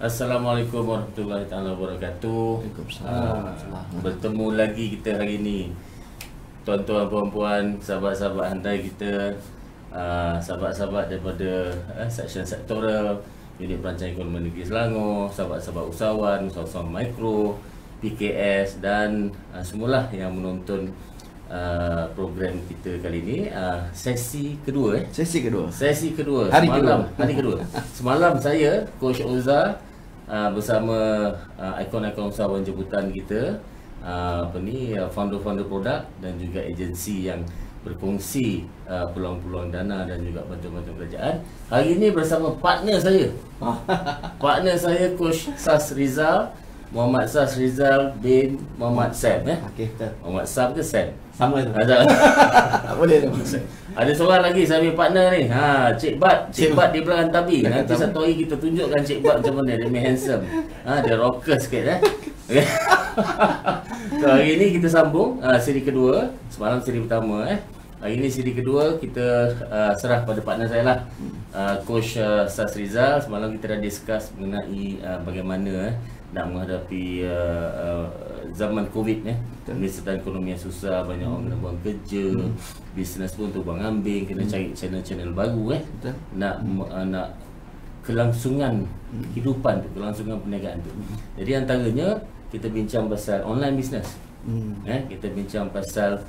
Assalamualaikum warahmatullahi taala wabarakatuh. Bertemu lagi kita hari ini, tuan-tuan, puan-puan, sahabat-sahabat handai kita, sahabat-sahabat daripada seksyen sektoral, unit perancangan ekonomi negeri Selangor, sahabat-sahabat usahawan mikro, PKS dan semualah yang menonton program kita kali ini, sesi kedua. Sesi kedua. Hari kedua. Semalam saya, Coach Oza, bersama ikon-ikon usahawan jemputan kita, founder-founder produk dan juga agensi yang berkongsi peluang-peluang dana dan juga bantuan-bantuan kerajaan. Hari ini bersama partner saya. Partner saya Coach Sas Rizal, Muhammad Sas Rizal bin Muhammad Sam. Okey, betul. Muhammad Sam ke Sam? Sama tu. Ada. Boleh tu. Ada seorang lagi saya punya partner ni. Cik Bat di belakang tabi. Nanti satu hari kita tunjukkan Cik Bat macam mana dia main handsome. Dia rocker sikit So, hari ini kita sambung siri kedua. Semalam siri pertama Hari ini siri kedua kita serah pada partner saya lah, Coach Sas Rizal. Semalam kita dah discuss mengenai bagaimana nak menghadapi zaman Covid Kesedaran ekonomi yang susah, banyak orang kena buang kerja, bisnes pun tumbang ambing, kena cari channel-channel baru nak kelangsungan kehidupan tu, kelangsungan perniagaan tu. Jadi antaranya kita bincang pasal online business. Kita bincang pasal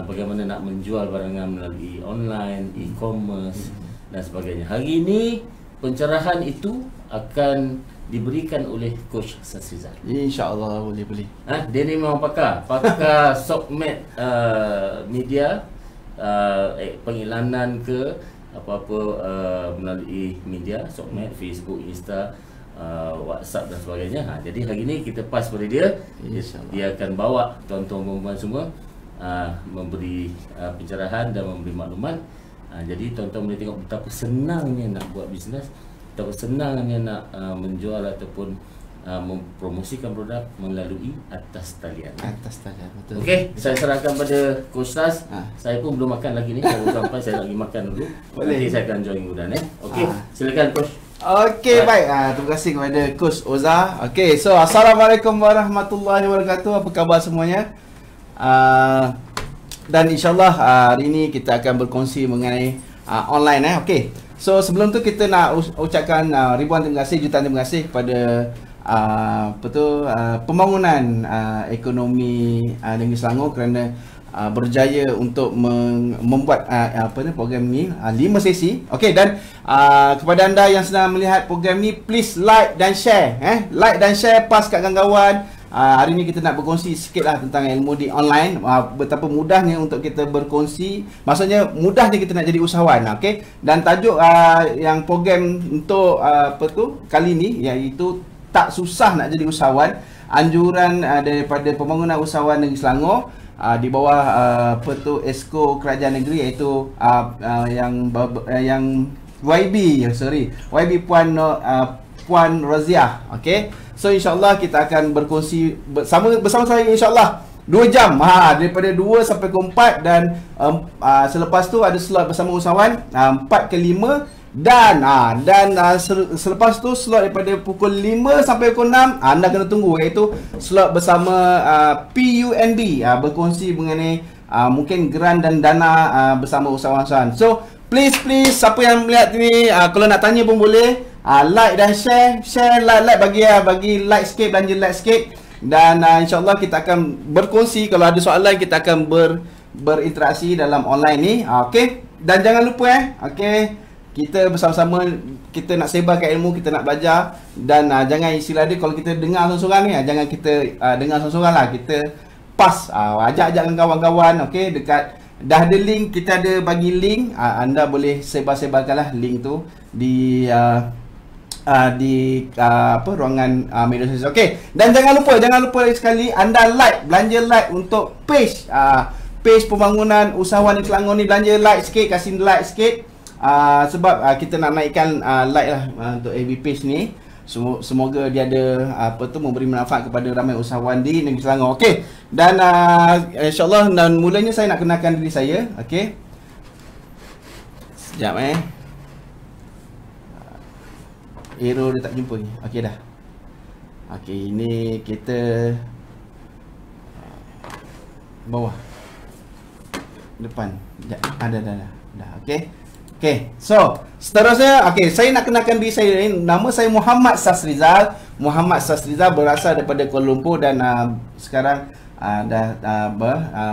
bagaimana nak menjual barangan melalui online, e-commerce dan sebagainya. Hari ini pencerahan itu akan diberikan oleh Coach Sas Rizal. InsyaAllah boleh. Dia ni memang pakar Sokmed media, pengiklanan ke apa-apa melalui media Sokmed, Facebook, Insta, WhatsApp dan sebagainya. Jadi hari ini kita pas pada dia. Dia akan bawa tuan-tuan perempuan semua memberi pencerahan dan memberi maklumat. Jadi tuan-tuan boleh tengok betapa senangnya nak buat bisnes, betapa senangnya nak menjual ataupun mempromosikan produk melalui atas talian. Betul. Okey, saya serahkan pada Coach Sas. Saya pun belum makan lagi ni. Kalau sampai saya lagi makan dulu. Nanti saya akan join kemudian. Okey, silakan Coach. Okey, baik. Terima kasih kepada Coach Oza. Okey, so Assalamualaikum warahmatullahi wabarakatuh. Apa khabar semuanya? Dan insyaAllah hari ini kita akan berkongsi mengenai online. Okey, so sebelum tu kita nak ucapkan ribuan terima kasih, jutaan terima kasih kepada pembangunan ekonomi negeri Selangor kerana berjaya untuk membuat program ni 5 sesi. Okey, dan kepada anda yang sedang melihat program ni, please like dan share. Like dan share, pass kat kawan-kawan. Hari ni kita nak berkongsi sikit lah tentang ilmu di online, betapa mudahnya untuk kita berkongsi. Maksudnya mudahnya kita nak jadi usahawan. Okey, dan tajuk yang program untuk kali ni iaitu tak susah nak jadi usahawan. Anjuran daripada Pembangunan Usahawan Negeri Selangor di bawah Esko Kerajaan Negeri, iaitu yang YB Puan Raziah. Okey, so insyaAllah kita akan berkongsi bersama saya insyaAllah 2 jam, daripada 2 sampai ke 4, dan selepas tu ada slot bersama usahawan 4 ke 5, dan selepas tu slot daripada pukul 5 sampai pukul 6 anda kena tunggu, iaitu slot bersama PUNB, berkongsi mengenai mungkin geran dan dana bersama usahawan-usahawan. So please siapa yang melihat ni, kalau nak tanya pun boleh, like dan share, like, bagi like sikit, belanja like sikit. Dan insyaAllah kita akan berkongsi. Kalau ada soalan kita akan berinteraksi dalam online ni. Okey, dan jangan lupa okey, kita bersama-sama, kita nak sebarkan ilmu, kita nak belajar. Dan jangan istilah dia, kalau kita dengar seorang-seorang ni, jangan kita dengar seorang-seorang lah. Kita pas, ajak-ajak kawan-kawan. Okey, dekat dah ada link, kita ada bagi link, anda boleh sebar-sebarkanlah link tu di ruangan media sosial. Okey, dan jangan lupa sekali anda belanja like untuk page Pembangunan Usahawan di Selangor ni. Belanja like sikit, kasih like sikit, sebab kita nak naikkan like lah untuk FB page ni. Semoga dia ada memberi manfaat kepada ramai usahawan di negeri Selangor. Okey, dan insyaAllah, dan mulanya saya nak kenalkan diri saya. Okey, sekejap Arrow dia tak jumpa ni. Okey dah. Okey, ini kita bawah. Depan. Dah. Okey, so seterusnya, saya nak kenalkan diri saya ni. Nama saya Muhammad Sasrizal. Muhammad Sasrizal berasal daripada Kuala Lumpur dan sekarang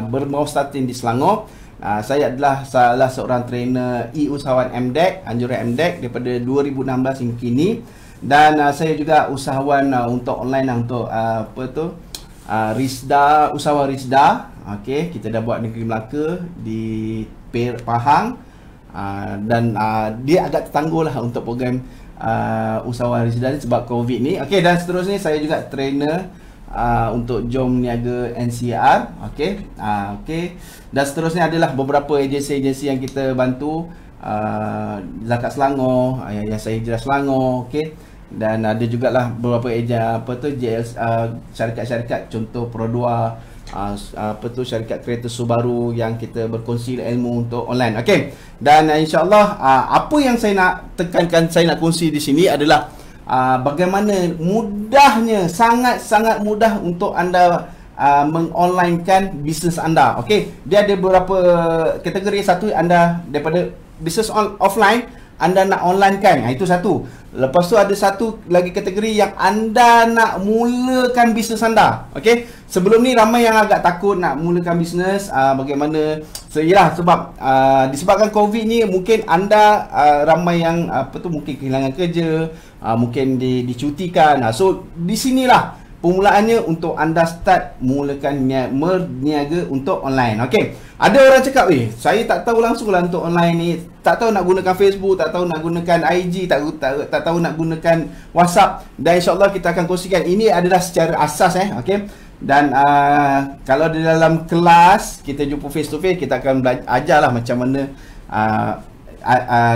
bermaustatin di Selangor. Saya adalah salah seorang trainer e-usahawan MDEC, anjuran MDEC daripada 2016 hingga kini. Dan saya juga usahawan untuk online untuk Rizda, usahawan Rizda. Okey, kita dah buat Negeri Melaka di Pahang. Dan dia agak tertangguh lah untuk program usahawan Rizda ni sebab COVID ni. Okey, dan seterusnya saya juga trainer untuk Jom Niaga NCR. Okey. Dan seterusnya adalah beberapa agensi-agensi yang kita bantu, Zakat Selangor, yang saya jelas Selangor. Okey. Dan ada jugalah beberapa syarikat-syarikat contoh Pro2, syarikat kereta Subaru yang kita berkongsi ilmu untuk online. Okey. Dan insya-Allah apa yang saya nak tekankan, saya nak kongsi di sini adalah bagaimana mudahnya, sangat-sangat mudah untuk anda mengonlinekan bisnes anda. Okey. Dia ada beberapa kategori. Satu, anda daripada bisnes offline anda nak online kan, itu satu. Lepas tu ada satu lagi kategori yang anda nak mulakan bisnes anda. Okey, sebelum ni ramai yang agak takut nak mulakan bisnes. Bagaimana? Sebab disebabkan COVID ni mungkin anda ramai yang mungkin kehilangan kerja, mungkin dicutikan. So di sinilah permulaannya untuk anda start mulakan berniaga untuk online. Okey. Ada orang cakap, saya tak tahu langsung lah untuk online ni. Tak tahu nak gunakan Facebook, tak tahu nak gunakan IG, tak tahu nak gunakan WhatsApp. Dan insya-Allah kita akan kongsikan. Ini adalah secara asas okey. Dan kalau di dalam kelas kita jumpa face to face, kita akan ajarlah macam mana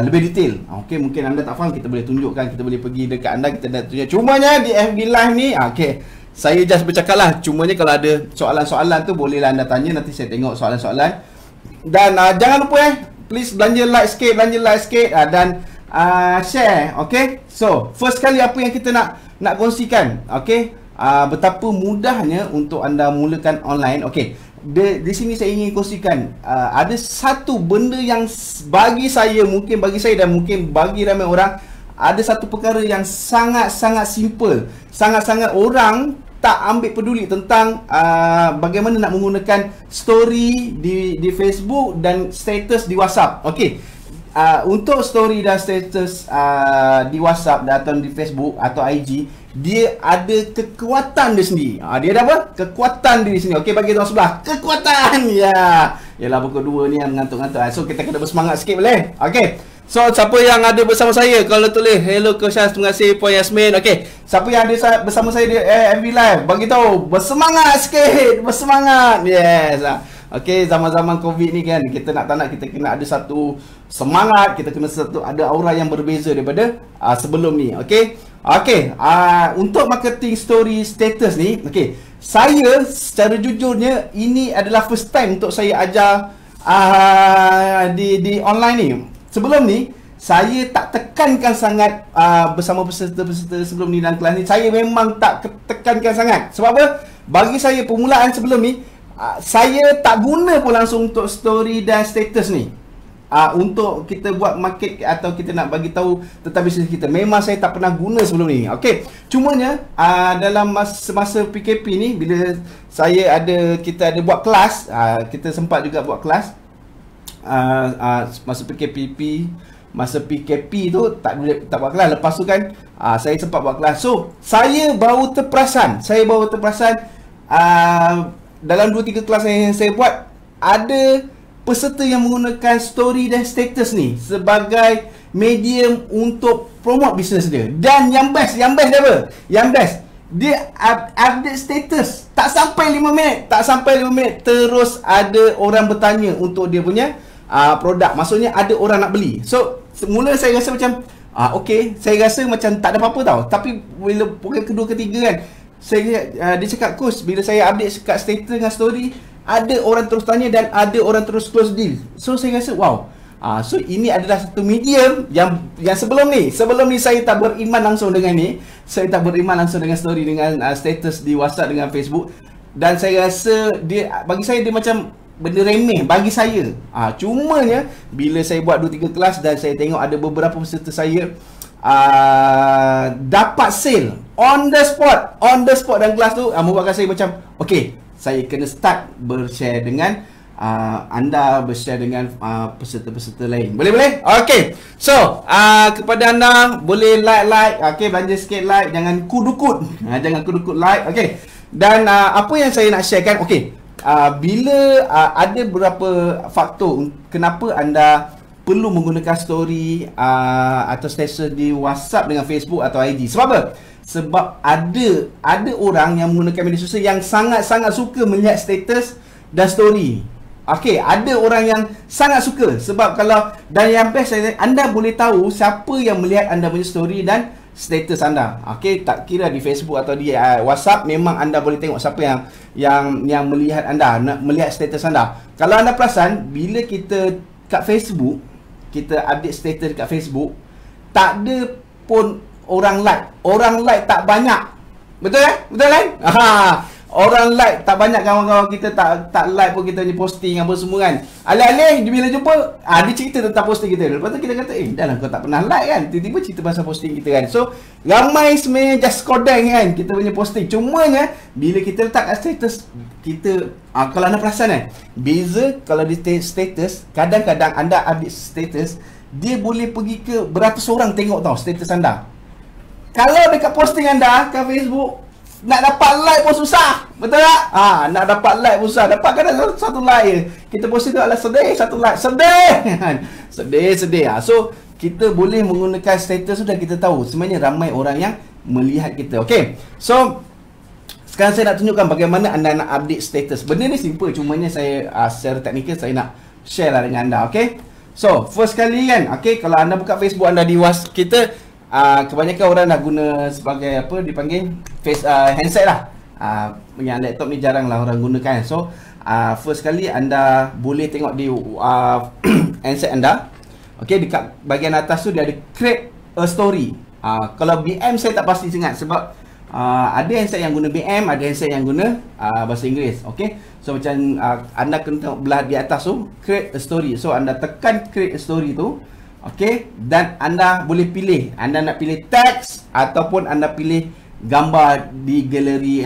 lebih detail. Okey, mungkin anda tak faham, kita boleh tunjukkan, kita boleh pergi dekat anda, kita dah tunjuk. Cumanya di FB Live ni, saya just bercakap lah. Cumanya kalau ada soalan-soalan tu bolehlah anda tanya, nanti saya tengok soalan-soalan. Dan jangan lupa please belanja like sikit, dan share. Okey. So, first kali apa yang kita nak kongsikan, okey, betapa mudahnya untuk anda mulakan online. Okey. Di sini saya ingin kongsikan ada satu benda yang bagi saya dan mungkin bagi ramai orang, ada satu perkara yang sangat-sangat simple. Sangat-sangat orang tak ambil peduli tentang bagaimana nak menggunakan story di Facebook dan status di WhatsApp. Okey. Untuk story dan status di WhatsApp atau di Facebook atau IG, dia ada kekuatan dia sendiri. Dia ada apa? Kekuatan dia sendiri. Okey, bagi tuan sebelah. Kekuatan. Ya. Yalah, pukul 2 ni yang mengantuk-ngantuk. So kita kena bersemangat sikit boleh? Okey. So siapa yang ada bersama saya, kalau tulis hello Coach Syaz, terima kasih Puan Yasmin. Okey. Siapa yang ada bersama saya di FB Live, bagi tahu bersemangat sikit, bersemangat. Yes. Okey, zaman-zaman COVID ni kan, kita tak nak kita kena ada satu semangat, kita kena ada aura yang berbeza daripada sebelum ni. Okey. Untuk marketing story status ni, okey, saya secara jujurnya ini adalah first time untuk saya ajar di online ni. Sebelum ni saya tak tekankan sangat bersama peserta-peserta sebelum ni dalam kelas ni. Saya memang tak tekankan sangat. Sebab apa? Bagi saya permulaan sebelum ni, saya tak guna pun langsung untuk story dan status ni. Untuk kita buat market atau kita nak bagi tahu tentang bisnes kita. Memang saya tak pernah guna sebelum ni. Okey. Cumanya dalam masa PKP ni, bila kita ada buat kelas, kita sempat juga buat kelas. Masa PKP tu tak buat kelas. Lepas tu kan saya sempat buat kelas. So saya baru terperasan dalam 2-3 kelas yang saya buat, ada peserta yang menggunakan story dan status ni sebagai medium untuk promote bisnes dia. Dan yang best dia apa? Yang best, dia update status tak sampai 5 minit terus ada orang bertanya untuk dia punya produk. Maksudnya ada orang nak beli. So semula saya rasa macam okey, saya rasa macam tak ada apa-apa tau. Tapi bila program kedua ketiga kan, dia cakap, coach, bila saya update kat status dengan story, ada orang terus tanya dan ada orang terus close deal. So saya rasa wow, So ini adalah satu medium yang sebelum ni saya tak beriman langsung dengan ni. Saya tak beriman langsung dengan story, dengan status di WhatsApp, dengan Facebook. Dan saya rasa bagi saya dia macam benda remeh bagi saya. Cumanya bila saya buat 2-3 kelas dan saya tengok ada beberapa peserta saya dapat sale on the spot dalam kelas tu, membuatkan saya macam okey, saya kena start bershare dengan anda, bershare dengan peserta-peserta lain. Boleh? Okey. So, kepada anda boleh like, okey, belanja sikit like, jangan kudukut. Jangan kudukut like, okey. Dan apa yang saya nak sharekan, okey. Bila ada beberapa faktor kenapa anda perlu menggunakan story atau status di WhatsApp dengan Facebook atau IG. Sebab apa? Sebab ada orang yang menggunakan media sosial yang sangat-sangat suka melihat status dan story. Okey, ada orang yang sangat suka. Sebab dan yang best, anda boleh tahu siapa yang melihat anda punya story dan status anda. Okey, tak kira di Facebook atau di WhatsApp, memang anda boleh tengok siapa yang melihat anda, melihat status anda. Kalau anda perasan, bila kita kat Facebook, kita update status kat Facebook, tak ada pun orang like tak banyak. Betul kan? Orang like tak banyak, kawan-kawan kita tak like pun kita ni posting apa semua kan. Alih-alih bila jumpa, dia cerita tentang posting kita. Lepas tu kita kata, dah lah kau tak pernah like kan. Tiba-tiba cerita pasal posting kita kan. So, ramai sebenarnya just kodeng kan kita punya posting. Cumanya, bila kita letak kat status, kita, kalau anda perasan kan, beza kalau di status, kadang-kadang anda update status, dia boleh pergi ke beratus orang tengok tau status anda. Kalau dekat posting anda kat Facebook, nak dapat like pun susah. Betul tak? Nak dapat like pun susah. Dapat kadang satu like je. Kita posting tu adalah sedih, satu like. Sedih. So, kita boleh menggunakan status tu dan kita tahu sebenarnya ramai orang yang melihat kita. Okay. So, sekarang saya nak tunjukkan bagaimana anda nak update status. Benda ni simple. Cumanya saya secara teknikal saya nak share lah dengan anda. Okay. So, first kali kan. Okay. Kalau anda buka Facebook anda di WhatsApp kita, kebanyakan orang nak guna sebagai apa dipanggil handset lah. Yang laptop ni jarang lah orang gunakan. So first kali anda boleh tengok di handset anda. Okay, dekat bahagian atas tu dia ada create a story. Kalau BM saya tak pasti sangat sebab ada handset yang guna BM, ada handset yang guna bahasa Inggeris. Okay, so macam anda kena tengok belah di atas tu create a story. So anda tekan create a story tu. Okey, dan anda boleh pilih, anda nak pilih teks ataupun anda pilih gambar di galeri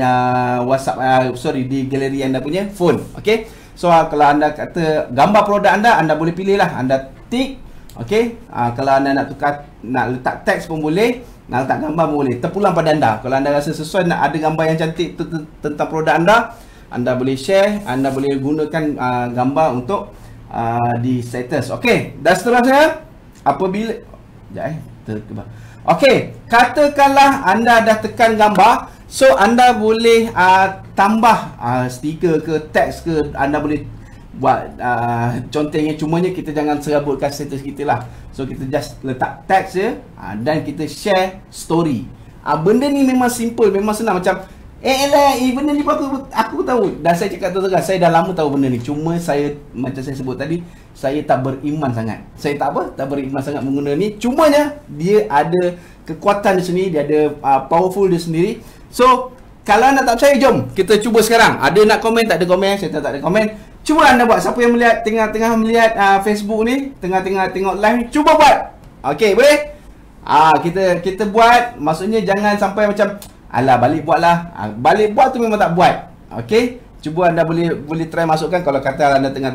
WhatsApp, di galeri anda punya phone. Okey, so kalau anda kata gambar produk anda boleh pilih lah, anda tick. Okey, kalau anda nak letak teks pun boleh, nak letak gambar pun boleh, terpulang pada anda. Kalau anda rasa sesuai nak ada gambar yang cantik tentang produk anda boleh share, anda boleh gunakan gambar untuk di status. Okey, dan seterusnya apabila okey, katakanlah anda dah tekan gambar, so anda boleh tambah stiker ke teks ke, anda boleh buat contohnya. Cumanya kita jangan serabutkan status kita lah. So kita just letak teks je dan kita share story. Benda ni memang simple, memang senang. Macam benda ni aku tahu. Dan saya cakap terus, saya dah lama tahu benda ni. Cuma saya, macam saya sebut tadi, saya tak beriman sangat. Saya tak beriman sangat menggunakan ni. Cumanya dia ada kekuatan di sini, dia ada powerful di sendiri. So, kalau anda tak percaya, jom kita cuba sekarang. Ada nak komen, tak ada komen, saya tak ada komen. Cuba anda buat. Siapa yang melihat tengah melihat Facebook ni, tengah tengok live, cuba buat. Okey, boleh? Kita buat, maksudnya jangan sampai macam alah balik buat lah. Balik buat tu memang tak buat. Okey, cuba anda boleh try masukkan. Kalau kata anda tengah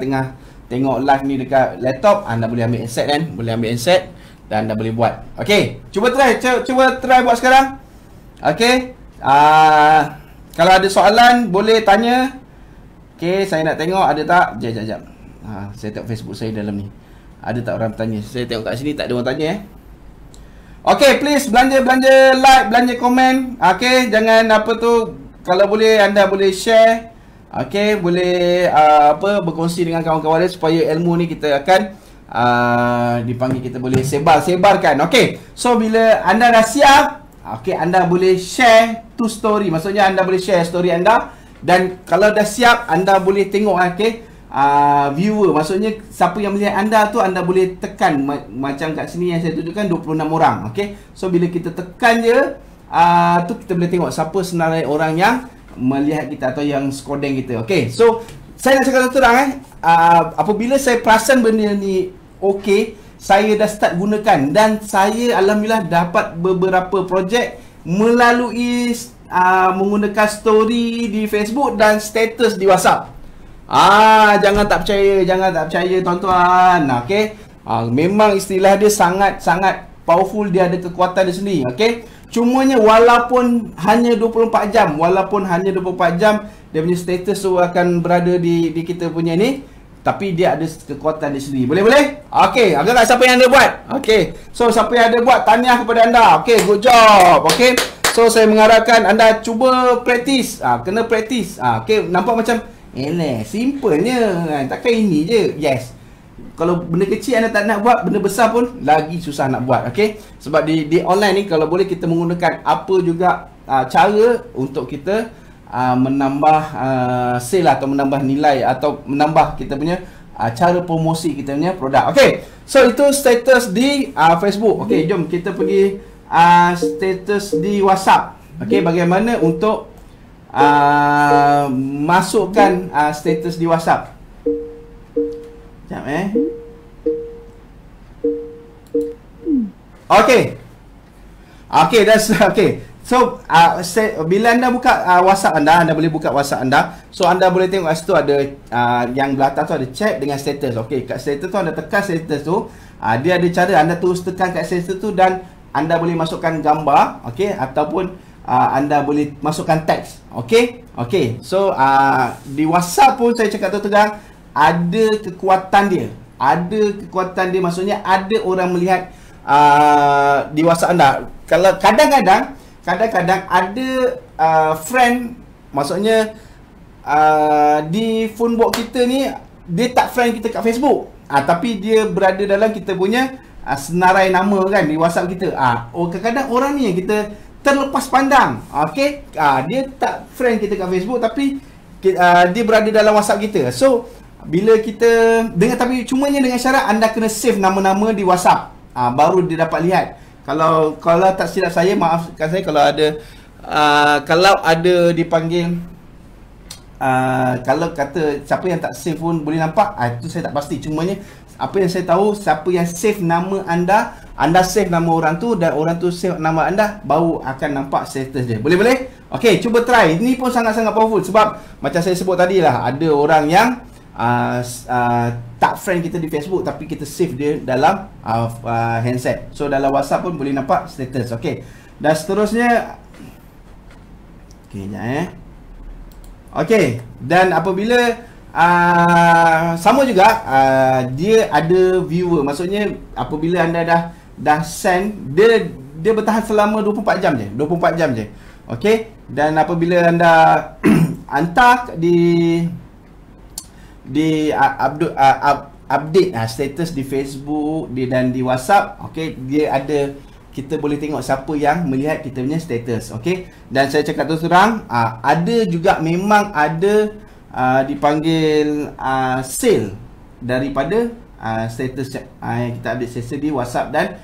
tengok live ni dekat laptop, anda boleh ambil handset kan, boleh ambil handset dan anda boleh buat. Okey, cuba try buat sekarang. Okey, kalau ada soalan boleh tanya. Okey, saya nak tengok ada tak. Jap. Saya tengok Facebook saya dalam ni. Ada tak orang bertanya? Saya tengok kat sini tak ada orang tanya Okey, please belanja like, belanja komen. Okey, jangan kalau boleh anda boleh share. Okey, boleh berkongsi dengan kawan-kawan supaya ilmu ni kita akan dipanggil, kita boleh sebarkan. Okey, so bila anda dah siap, okey, anda boleh share to story. Maksudnya anda boleh share story anda, dan kalau dah siap anda boleh tengok. Okey, viewer. Maksudnya siapa yang melihat anda tu, anda boleh tekan macam kat sini yang saya tunjukkan 26 orang. Okey. So bila kita tekan je tu kita boleh tengok siapa senarai orang yang melihat kita atau yang skodeng kita. Okey. So saya nak cakap terang apabila saya perasan benda ni okey, saya dah start gunakan dan saya alhamdulillah dapat beberapa projek melalui menggunakan story di Facebook dan status di WhatsApp. Jangan tak percaya tuan-tuan. Okey. Memang istilah dia sangat powerful, dia ada kekuatan dia sendiri. Okey. Cumanya walaupun hanya 24 jam, dia punya status tu akan berada di kita punya ni, tapi dia ada kekuatan dia sendiri. Boleh? Okey, agak siapa yang ada buat? Okey. So siapa yang ada buat, tahniah kepada anda. Okey, good job. Okey. So saya mengharapkan anda cuba praktis. Kena praktis. Okey, nampak macam simpelnya. Takkan ini je. Yes. Kalau benda kecil anda tak nak buat, benda besar pun lagi susah nak buat. Okey. Sebab di online ni kalau boleh kita menggunakan apa juga cara untuk kita menambah sale atau menambah nilai atau menambah kita punya cara promosi kita punya produk. Okey. So itu status di Facebook. Okey, jom kita pergi status di WhatsApp. Okey, bagaimana untuk masukkan status di WhatsApp. Sekejap Okey, that's okay. So bila anda buka WhatsApp anda boleh buka WhatsApp anda. So anda boleh tengok kat situ ada yang belah atas tu ada chat dengan status. Okey, kat status tu anda tekan status tu, dia ada cara anda terus tekan kat status tu dan anda boleh masukkan gambar, okey, ataupun anda boleh masukkan teks. Okey. So di WhatsApp pun saya cakap terang ada kekuatan dia. Maksudnya ada orang melihat di WhatsApp anda. Kalau kadang-kadang ada friend, maksudnya di phone box kita ni dia tak friend kita kat Facebook, tapi dia berada dalam kita punya senarai nama kan di WhatsApp kita. Kadang-kadang orang ni yang kita terlepas pandang. Okey, dia tak friend kita kat Facebook tapi dia berada dalam WhatsApp kita. So bila kita tapi cumanya dengan syarat anda kena save nama-nama di WhatsApp, baru dia dapat lihat. Kalau tak silap saya, maafkan saya kalau ada dipanggil kalau kata siapa yang tak save pun boleh nampak, itu saya tak pasti. Cumanya apa yang saya tahu, siapa yang save nama anda save nama orang tu dan orang tu save nama anda, baru akan nampak status dia. Boleh? Okey, cuba try. Ini pun sangat-sangat powerful sebab macam saya sebut tadi lah, ada orang yang tak friend kita di Facebook tapi kita save dia dalam handset. So dalam WhatsApp pun boleh nampak status. Okey. Dan seterusnya okey, dan apabila sama juga dia ada viewer. Maksudnya apabila anda dah send, dia bertahan selama 24 jam je. Okey. Dan apabila anda hantar update status di Facebook dan di WhatsApp, okey, dia ada, kita boleh tengok siapa yang melihat kita punya status. Okey. Dan saya cakap terus terang, ada juga memang ada dipanggil sale daripada status yang kita update status di WhatsApp dan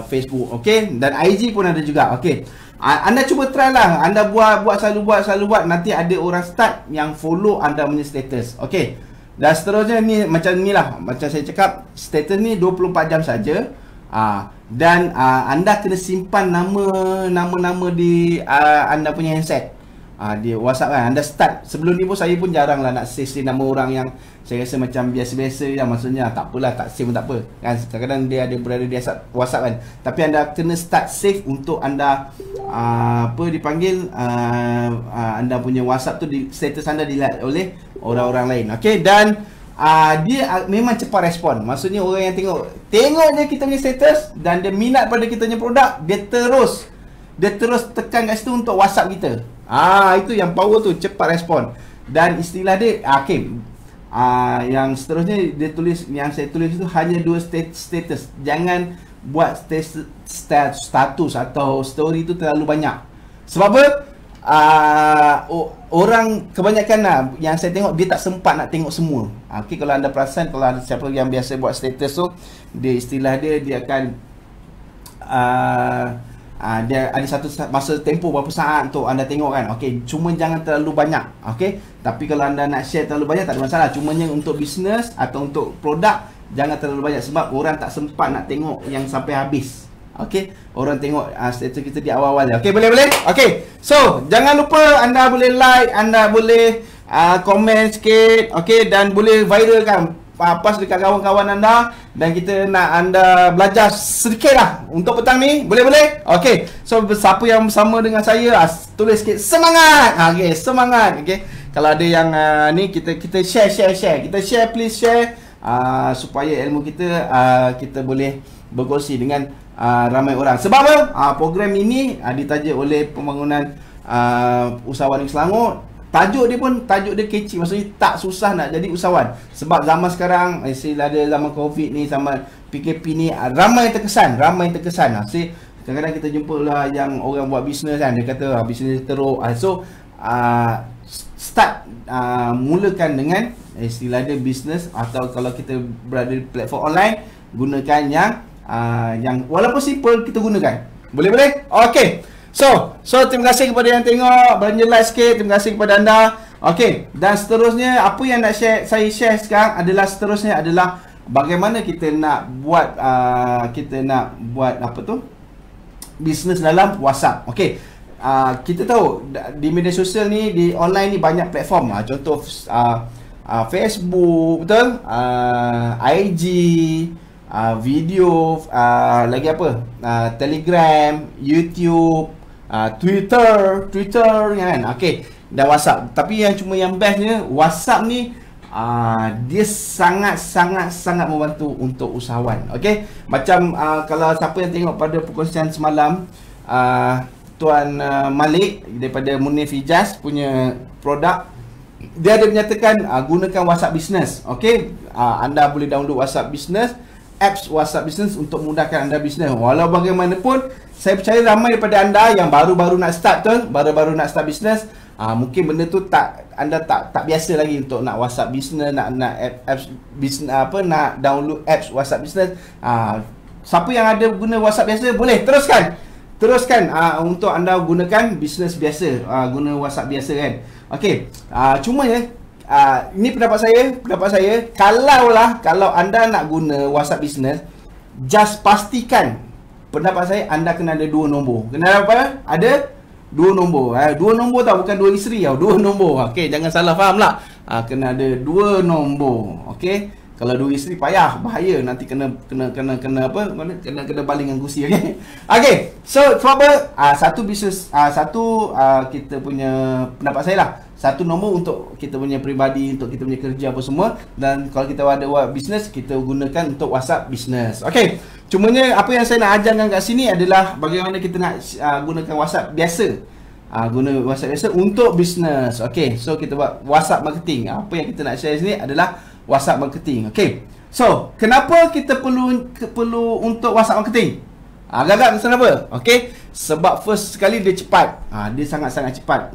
Facebook. Okey. Dan IG pun ada juga. Okey. Anda cuba try lah. Anda selalu buat. Nanti ada orang start yang follow anda punya status. Okey. Dan seterusnya ni macam ni lah. Macam saya cakap, status ni 24 jam saja. Dan anda kena simpan nama-nama di anda punya handset. Di WhatsApp kan. Anda start. Sebelum ni pun saya pun jarang lah nak save nama orang yang saya rasa macam biasa-biasa lah. Maksudnya tak apalah, tak save pun tak apa kan. Kadang-kadang dia ada berada di WhatsApp kan. Tapi anda kena start save untuk anda anda punya WhatsApp tu, status anda dilihat oleh orang-orang lain. Okey. Dan dia memang cepat respon. Maksudnya orang yang tengok je kita punya status dan dia minat pada kita punya produk, dia terus tekan kat situ untuk WhatsApp kita. Itu yang power tu, cepat respon. Dan istilah dia yang seterusnya dia tulis, yang saya tulis itu hanya 2 status. Jangan buat status atau story itu terlalu banyak. Sebab apa? orang kebanyakan yang saya tengok dia tak sempat nak tengok semua. Okey, kalau anda perasan, kalau ada siapa yang biasa buat status tu, dia istilah dia akan dia ada satu masa tempoh berapa saat untuk anda tengok kan. Okey, cuma jangan terlalu banyak. Okey, tapi kalau anda nak share terlalu banyak tak ada masalah. Cumanya untuk bisnes atau untuk produk jangan terlalu banyak sebab orang tak sempat nak tengok yang sampai habis. Okey, orang tengok status kita di awal-awal je. Okey, boleh? Okey. So, jangan lupa anda boleh like, anda boleh komen sikit, okey, dan boleh viralkan pas dekat kawan-kawan anda, dan kita nak anda belajar sedikit lah untuk petang ni. Boleh? Okey. So, siapa yang bersama dengan saya, tulis sikit semangat. Okey, semangat. Okey. Kalau ada yang ni kita share. Kita share, please share supaya ilmu kita boleh berkongsi dengan ramai orang. Sebab apa? Program ini ditaja oleh Pembangunan Usahawan Negeri Selangor. Tajuk dia kecil, maksudnya tak susah nak jadi usahawan. Sebab zaman sekarang, istilah ada zaman Covid ni, sama PKP ni, ramai terkesan. Kadang-kadang kita jumpa lah yang orang buat bisnes kan, dia kata bisnes teruk. So start mulakan dengan istilah dia bisnes, atau kalau kita berada di platform online, gunakan yang walaupun simple kita gunakan. Boleh? Okey. So terima kasih kepada yang tengok, belanja like sikit, terima kasih kepada anda. Okey, dan seterusnya apa yang nak saya share sekarang adalah bagaimana kita nak buat apa tu? Bisnes dalam WhatsApp. Okey. Kita tahu di media sosial ni, di online ni banyak platform. Contoh Facebook, betul? IG, video, lagi apa? Telegram, YouTube, Twitter kan. Okey, dan WhatsApp. Tapi yang bestnya WhatsApp ni dia sangat membantu untuk usahawan. Okey, macam kalau siapa yang tengok pada perkongsian semalam, Tuan Malik daripada Munif Hijaz punya produk, dia ada menyatakan gunakan WhatsApp Business. Okey, anda boleh download WhatsApp Business, apps WhatsApp Business untuk memudahkan anda bisnes. Walau bagaimanapun, saya percaya ramai daripada anda yang baru-baru nak start bisnes, mungkin benda tu anda tak biasa lagi untuk nak WhatsApp Business, nak apps bisnes, nak download apps WhatsApp Business. Siapa yang ada guna WhatsApp biasa, boleh teruskan untuk anda gunakan bisnes biasa, guna WhatsApp biasa kan. Okey, cuma ini pendapat saya, kalau anda nak guna WhatsApp Business, just pastikan, pendapat saya, anda kena ada 2 nombor. Kena apa? Ada 2 nombor. 2 nombor tau, bukan 2 isteri tau, 2 nombor. Okey, jangan salah faham lah. Kena ada 2 nombor. Okey, kalau 2 isteri payah, bahaya, nanti kena apa? Kena baling dengan kursi. Okey, so sebab apa? Satu bisnes, kita punya pendapat saya lah, 1 nombor untuk kita punya peribadi, untuk kita punya kerja apa semua, dan kalau kita ada buat bisnes, kita gunakan untuk WhatsApp Business. Okey, cumanya apa yang saya nak ajarkan kat sini adalah bagaimana kita nak gunakan WhatsApp biasa. Guna WhatsApp biasa untuk bisnes. Okey, so kita buat WhatsApp marketing. Apa yang kita nak share sini adalah WhatsApp marketing. Okey, so kenapa kita perlu untuk WhatsApp marketing? Agak-agak kenapa? Okey, sebab first sekali dia cepat. Dia sangat-sangat cepat.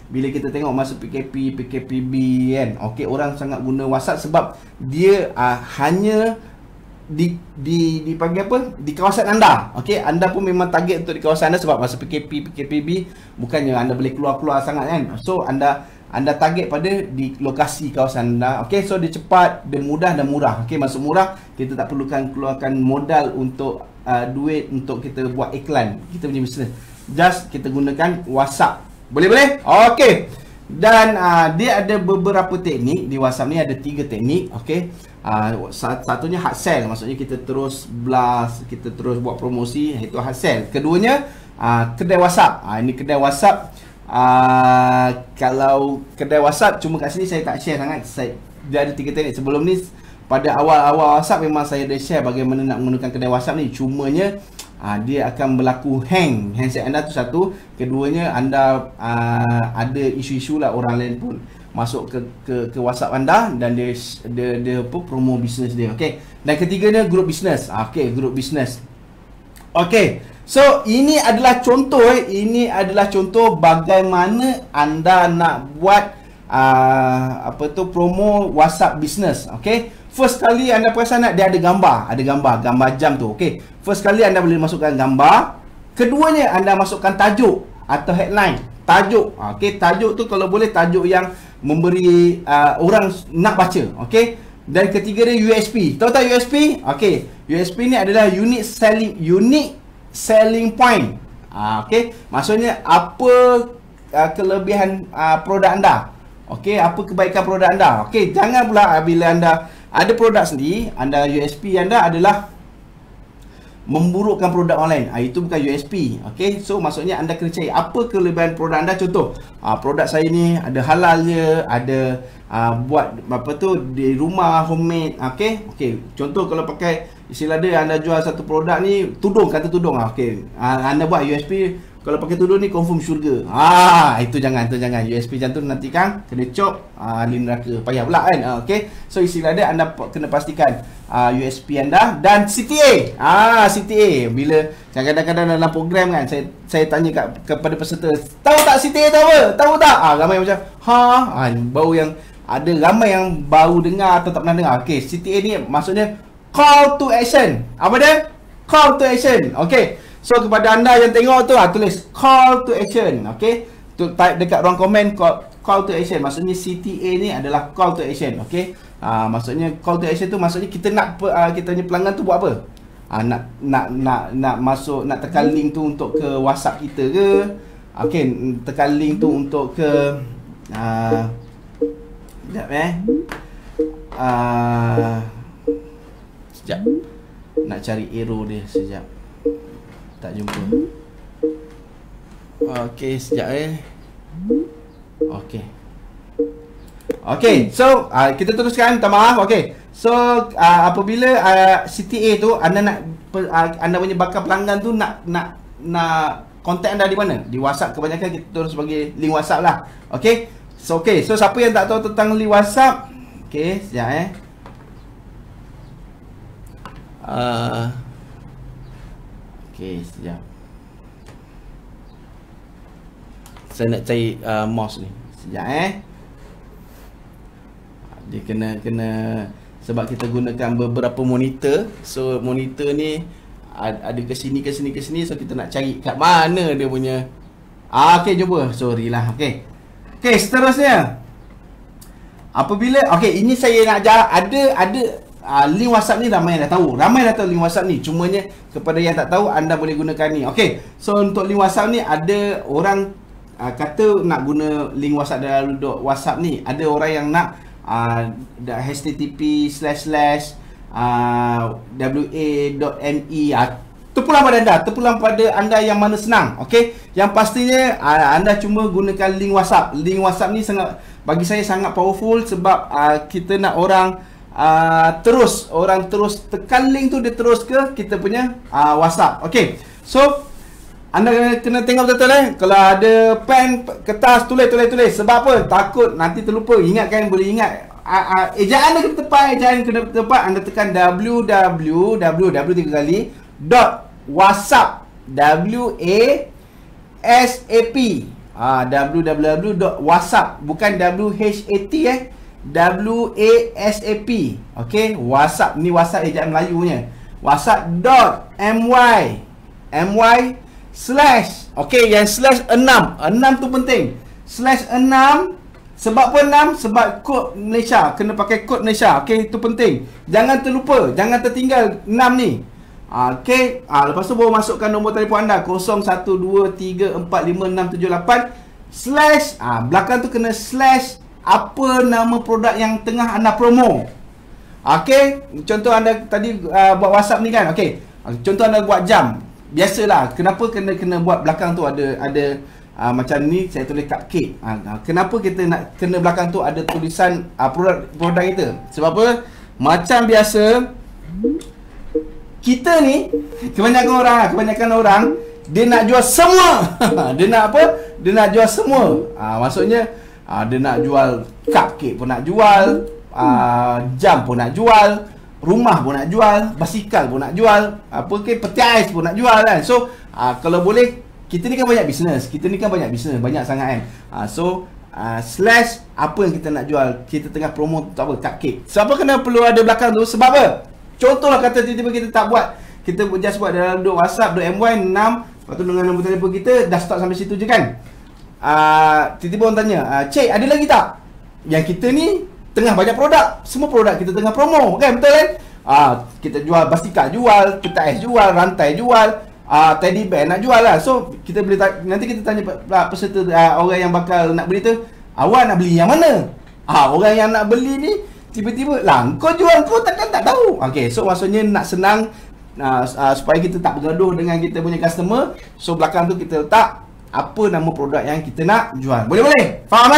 Bila kita tengok masa PKPB kan, okey, orang sangat guna WhatsApp sebab dia hanya dipanggil apa? Di kawasan anda. Okey, anda pun memang target untuk di kawasan anda sebab masa PKPB bukannya anda boleh keluar sangat kan. So anda target pada di lokasi kawasan anda. Okey, so dia cepat, dia mudah dan murah. Okey, maksud murah, kita tak perlukan keluarkan modal untuk duit untuk kita buat iklan kita punya bisnes. Just kita gunakan WhatsApp. Boleh? Okey. Dan dia ada beberapa teknik di WhatsApp ni, ada 3 teknik. Okey. Satunya hard sell, maksudnya kita terus blast, kita terus buat promosi, itu hard sell. Keduanya kedai WhatsApp. Ini kedai WhatsApp. Kalau kedai WhatsApp, cuma kat sini saya tak share sangat. Dia ada 3 teknik. Sebelum ni pada awal-awal WhatsApp memang saya ada share bagaimana nak menggunakan kedai WhatsApp ni. Cumanya dia akan berlaku handset anda tu satu. Keduanya anda ada isu-isu lah, orang lain pun masuk ke WhatsApp anda dan dia promo bisnes dia. Okey. Dan ketiganya grup bisnes. Okey, grup bisnes. Okey. So ini adalah contoh ini adalah contoh bagaimana anda nak buat promo WhatsApp business. Okay, first kali anda perasan dia ada gambar jam tu. Okay, first kali anda boleh masukkan gambar. Keduanya anda masukkan tajuk atau headline. Tajuk. Okay, tajuk tu kalau boleh tajuk yang memberi orang nak baca. Okay, dan ketiga dia USP. Tahu tak USP? Okay, USP ni adalah unique selling point. Okay, maksudnya apa kelebihan produk anda. Okay, apa kebaikan produk anda. Okay, jangan pula bila anda ada produk sendiri, anda USP anda adalah memburukkan produk online. Itu bukan USP. Okay, so maksudnya anda kena cari apa kelebihan produk anda. Contoh, produk saya ni ada halalnya, ada buat di rumah, homemade. Okay, contoh kalau pakai istilah dia, anda jual satu produk ni, tudung, kata tudung. Okay, anda buat USP, kalau pakai tudung ni confirm syurga. Itu jangan. USP macam tu nanti kan kena cop ahli neraka, payah pula kan. Okay, so istilah dia anda kena pastikan USP anda dan CTA. CTA bila kadang-kadang dalam program kan saya tanya kepada peserta, tahu tak CTA tu apa? Tahu tak? Ramai macam baru yang ada, ramai yang baru dengar atau tak pernah dengar. Okay, CTA ni maksudnya call to action. Apa dia? Call to action. Okay, so kepada anda yang tengok tu, tulis call to action. Okay, tu type dekat ruang komen call to action. Maksudnya CTA ni adalah call to action. Okay, maksudnya call to action tu maksudnya kita nak kita punya pelanggan tu buat apa? Nak masuk, nak tekan link tu untuk ke WhatsApp kita ke? Okay, tekan link tu untuk ke sekejap, nak cari arrow dia sekejap, tak jumpa. Okay, sekejap Okay, so kita teruskan, minta maaf. Okay, so apabila CTA tu anda anda punya bakal pelanggan tu nak kontak anda di mana? Di WhatsApp. Kebanyakan kita terus bagi link WhatsApp lah. Okay, so siapa yang tak tahu tentang link WhatsApp, okay, sekejap okay, sekejap. Saya nak cari mouse ni. Sekejap dia kena sebab kita gunakan beberapa monitor. So monitor ni ada ke sini. So kita nak cari kat mana dia punya. Okay, jumpa. Sorry lah. Okay, seterusnya. Apabila ini saya nak ajar, ada link WhatsApp ni ramai dah tahu link WhatsApp ni. Cumanya kepada yang tak tahu, anda boleh gunakan ni. Okay, so untuk link WhatsApp ni, ada orang kata nak guna link WhatsApp dalam WhatsApp ni. Ada orang yang nak http://wa.me. Terpulang pada anda yang mana senang. Okay, yang pastinya anda cuma gunakan link WhatsApp. Link WhatsApp ni bagi saya sangat powerful sebab kita nak orang terus tekan link tu, dia terus ke kita punya WhatsApp. Okay, so anda kena tengok betul-betul kalau ada pen, kertas, tulis. Sebab apa? Takut nanti terlupa. Ingatkan, boleh ingat. Ejaan dia kena tepat. Anda tekan www 3 kali .whatsapp WASAP. www.whatsapp, bukan WHAT WASAP. Okay, WhatsApp ni WhatsApp ejaan Melayu punya. whatsapp.my Okay, yang /6 tu penting. /6 sebab apa 6? Sebab kod Malaysia, kena pakai kod Malaysia. Okay, itu penting. Jangan terlupa, jangan tertinggal 6 ni. Okay, lepas tu baru masukkan nombor telefon anda 0123456678 / belakang tu kena / apa nama produk yang tengah anda promo. Okay, contoh anda tadi buat WhatsApp ni kan. Okay, contoh anda buat jam. Biasalah, kenapa kena buat belakang tu ada macam ni, saya tulis cupcake. Kenapa kita nak kena belakang tu ada tulisan produk kita? Sebab apa? Macam biasa, kita ni kebanyakan orang dia nak jual semua. Dia nak apa? Dia nak jual semua. Maksudnya dia nak jual cupcake pun nak jual, jam pun nak jual, rumah pun nak jual, basikal pun nak jual, apa ke, peti ais pun nak jual kan. So kalau boleh, kita ni kan banyak bisnes, banyak sangat kan. Slash apa yang kita nak jual, kita tengah promo tak apa, cupcake. Siapa kena perlu ada belakang tu, sebab apa? Contohlah kata tiba-tiba kita tak buat, kita just buat dalam duk WhatsApp, duk MY 6, lepas tu dengan nombor telefon kita dah stop sampai situ je kan. Tiba-tiba orang tanya, cik ada lagi tak? Yang kita ni tengah banyak produk, semua produk kita tengah promo kan, betul kan? Kita jual basikal jual, peti ais jual, rantai jual, teddy bear nak jual lah. So kita boleh nanti kita tanya peserta, orang yang bakal nak beli tu, awak nak beli yang mana? Orang yang nak beli ni tiba-tiba lah kau jual, kau takkan tak tahu. Okay, so maksudnya nak senang, supaya kita tak bergaduh dengan kita punya customer. So belakang tu kita letak apa nama produk yang kita nak jual. Boleh? Faham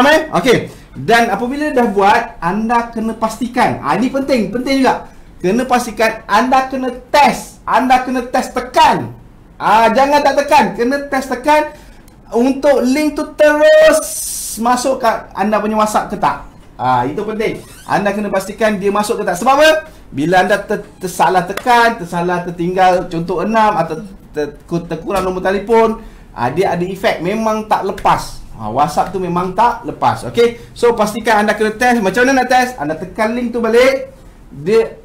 eh? Okay. Dan apabila dah buat, anda kena pastikan, ini penting juga, kena pastikan anda kena test, tekan. Jangan tak tekan, kena test tekan untuk link tu terus masuk kat anda punya WhatsApp ke tak. Itu penting. Anda kena pastikan dia masuk ke tak. Sebab apa? Bila anda tersalah tekan, tersalah tertinggal contoh 6 atau terkurang nombor telefon, dia ada efek, memang tak lepas. WhatsApp tu memang tak lepas. Okay, so pastikan anda kena test. Macam mana nak test? Anda tekan link tu balik,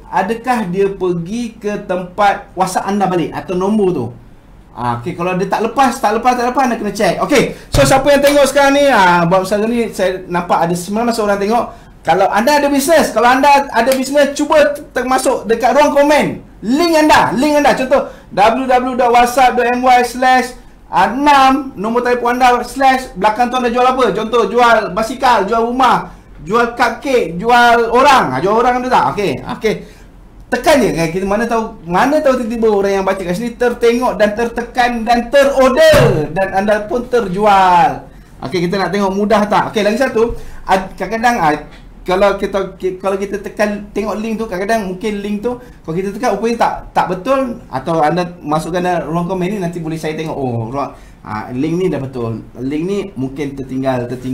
adakah dia pergi ke tempat WhatsApp anda balik atau nombor tu. Okay, kalau dia tak lepas, anda kena check. Okay, so siapa yang tengok sekarang ni, buat masa ni saya nampak ada 19 orang tengok. Kalau anda ada bisnes, cuba masuk dekat ruang komen link anda, contoh www.whatsapp.my/6, nombor telefon anda / belakang tu anda jual apa, contoh jual basikal, jual rumah, jual cupcake, jual orang ada tak? Okay, tekan je kan. Kita mana tahu tiba-tiba orang yang baca kat sini tertengok dan tertekan dan terorder dan anda pun terjual. Okay, kita nak tengok mudah tak? Okay, lagi satu, kadang-kadang kalau kita tekan tengok link tu, kadang-kadang mungkin link tu kalau kita tekan rupanya tak betul, atau anda masukkan dalam ruang komen ni, nanti boleh saya tengok link ni dah betul, link ni mungkin tertinggal 6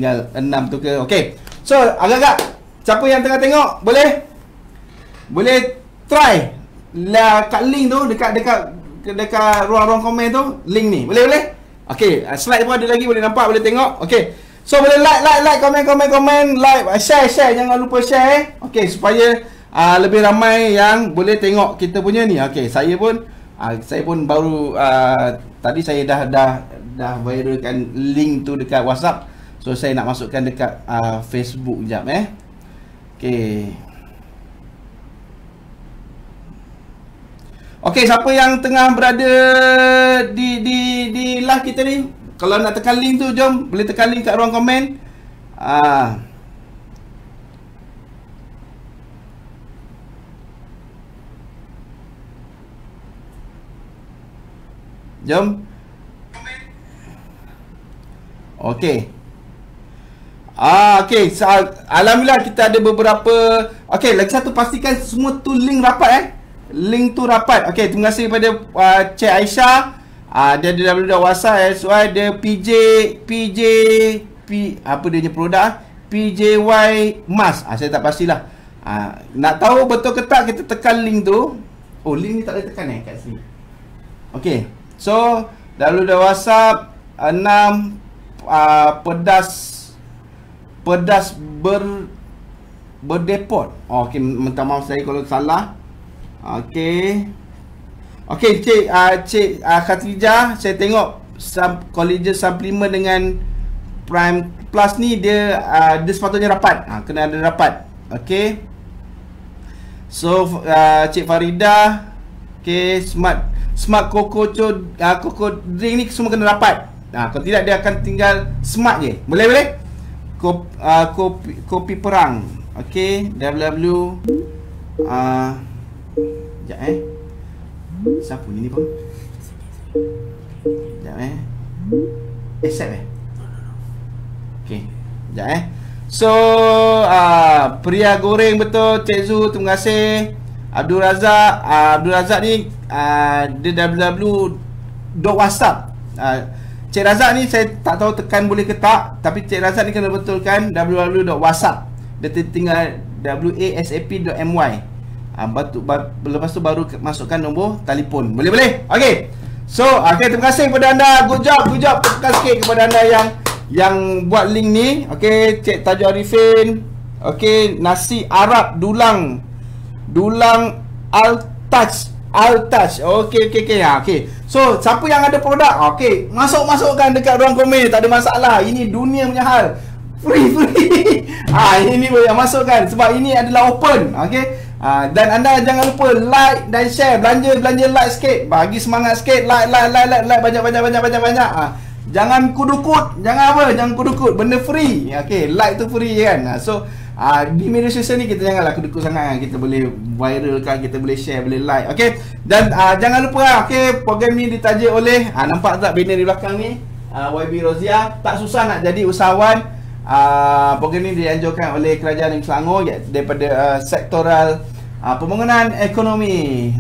tu ke. Okey, so agak-agak siapa yang tengah tengok boleh try lah kat link tu, dekat ruang komen tu, link ni boleh. Okey, slide pun ada lagi, boleh nampak, boleh tengok. Okey, so boleh like, komen, like, share, jangan lupa share. Okey, supaya lebih ramai yang boleh tengok kita punya ni. Okey, saya pun baru tadi saya dah viralkan link tu dekat WhatsApp. So saya nak masukkan dekat Facebook jap Okey, siapa yang tengah berada di live kita ni, kalau nak tekan link tu, jom boleh tekan link kat ruang komen. Jom. Okey. Okey, alhamdulillah kita ada beberapa. Okey, lagi satu, pastikan semua tu link rapat Link tu rapat. Okey, terima kasih kepada Cik Aisyah. Dia ada www.whatsapp SY, dia apa dia punya produk, PJY Mask. Saya tak pastilah. Nak tahu betul ke tak, kita tekan link tu. Link ni tak boleh tekan kat sini. Okey, so www.whatsapp 6 pedas berdepot. Okey, minta maaf saya kalau salah. Okey, Cik Khatijah, saya tengok collagen supplement dengan Prime Plus ni dia sepatutnya rapat. Kena ada rapat. Okey. So Cik Farida, okey, smart coco drink ni semua kena rapat. Kalau tidak dia akan tinggal smart je. Boleh? Kopi perang. Okey, www sekejap siapa ni pun? Sekejap accept okey, sekejap So Pria Goreng betul, Cik Zu, terima kasih. Abdul Razak ni dia www.whatsapp. Cik Razak ni saya tak tahu tekan boleh ke tak, tapi Cik Razak ni kena betulkan www.whatsapp. Dia tinggal wasap.my. Lepas tu baru masukkan nombor telefon. Boleh? Okey. So, terima kasih kepada anda. Good job. Terima kasih kepada anda yang buat link ni. Okey, Cik Tajuk Arifin. Okey, nasi Arab dulang Al-Touch. Okey. Okey. So, siapa yang ada produk, okey, masukkan dekat ruang komen, tak ada masalah. Ini dunia punya hal. Free. Ini boleh masukkan sebab ini adalah open. Okey. Dan anda jangan lupa like dan share. Belanja like sikit. Bagi semangat sikit. Like banyak. Jangan kudukut. Jangan kudukut. Benda free. Okey, like tu free kan. So di media sosial ni kita janganlah kudukut sangat. Kita boleh viralkan, kita boleh share, boleh like. Okey. Dan jangan lupa, okey, program ni ditaja oleh nampak tak banner di belakang ni? YB Rozia. Tak susah nak jadi usahawan. Program ni dianjurkan oleh Kerajaan Negeri Selangor daripada sektoral pembangunan ekonomi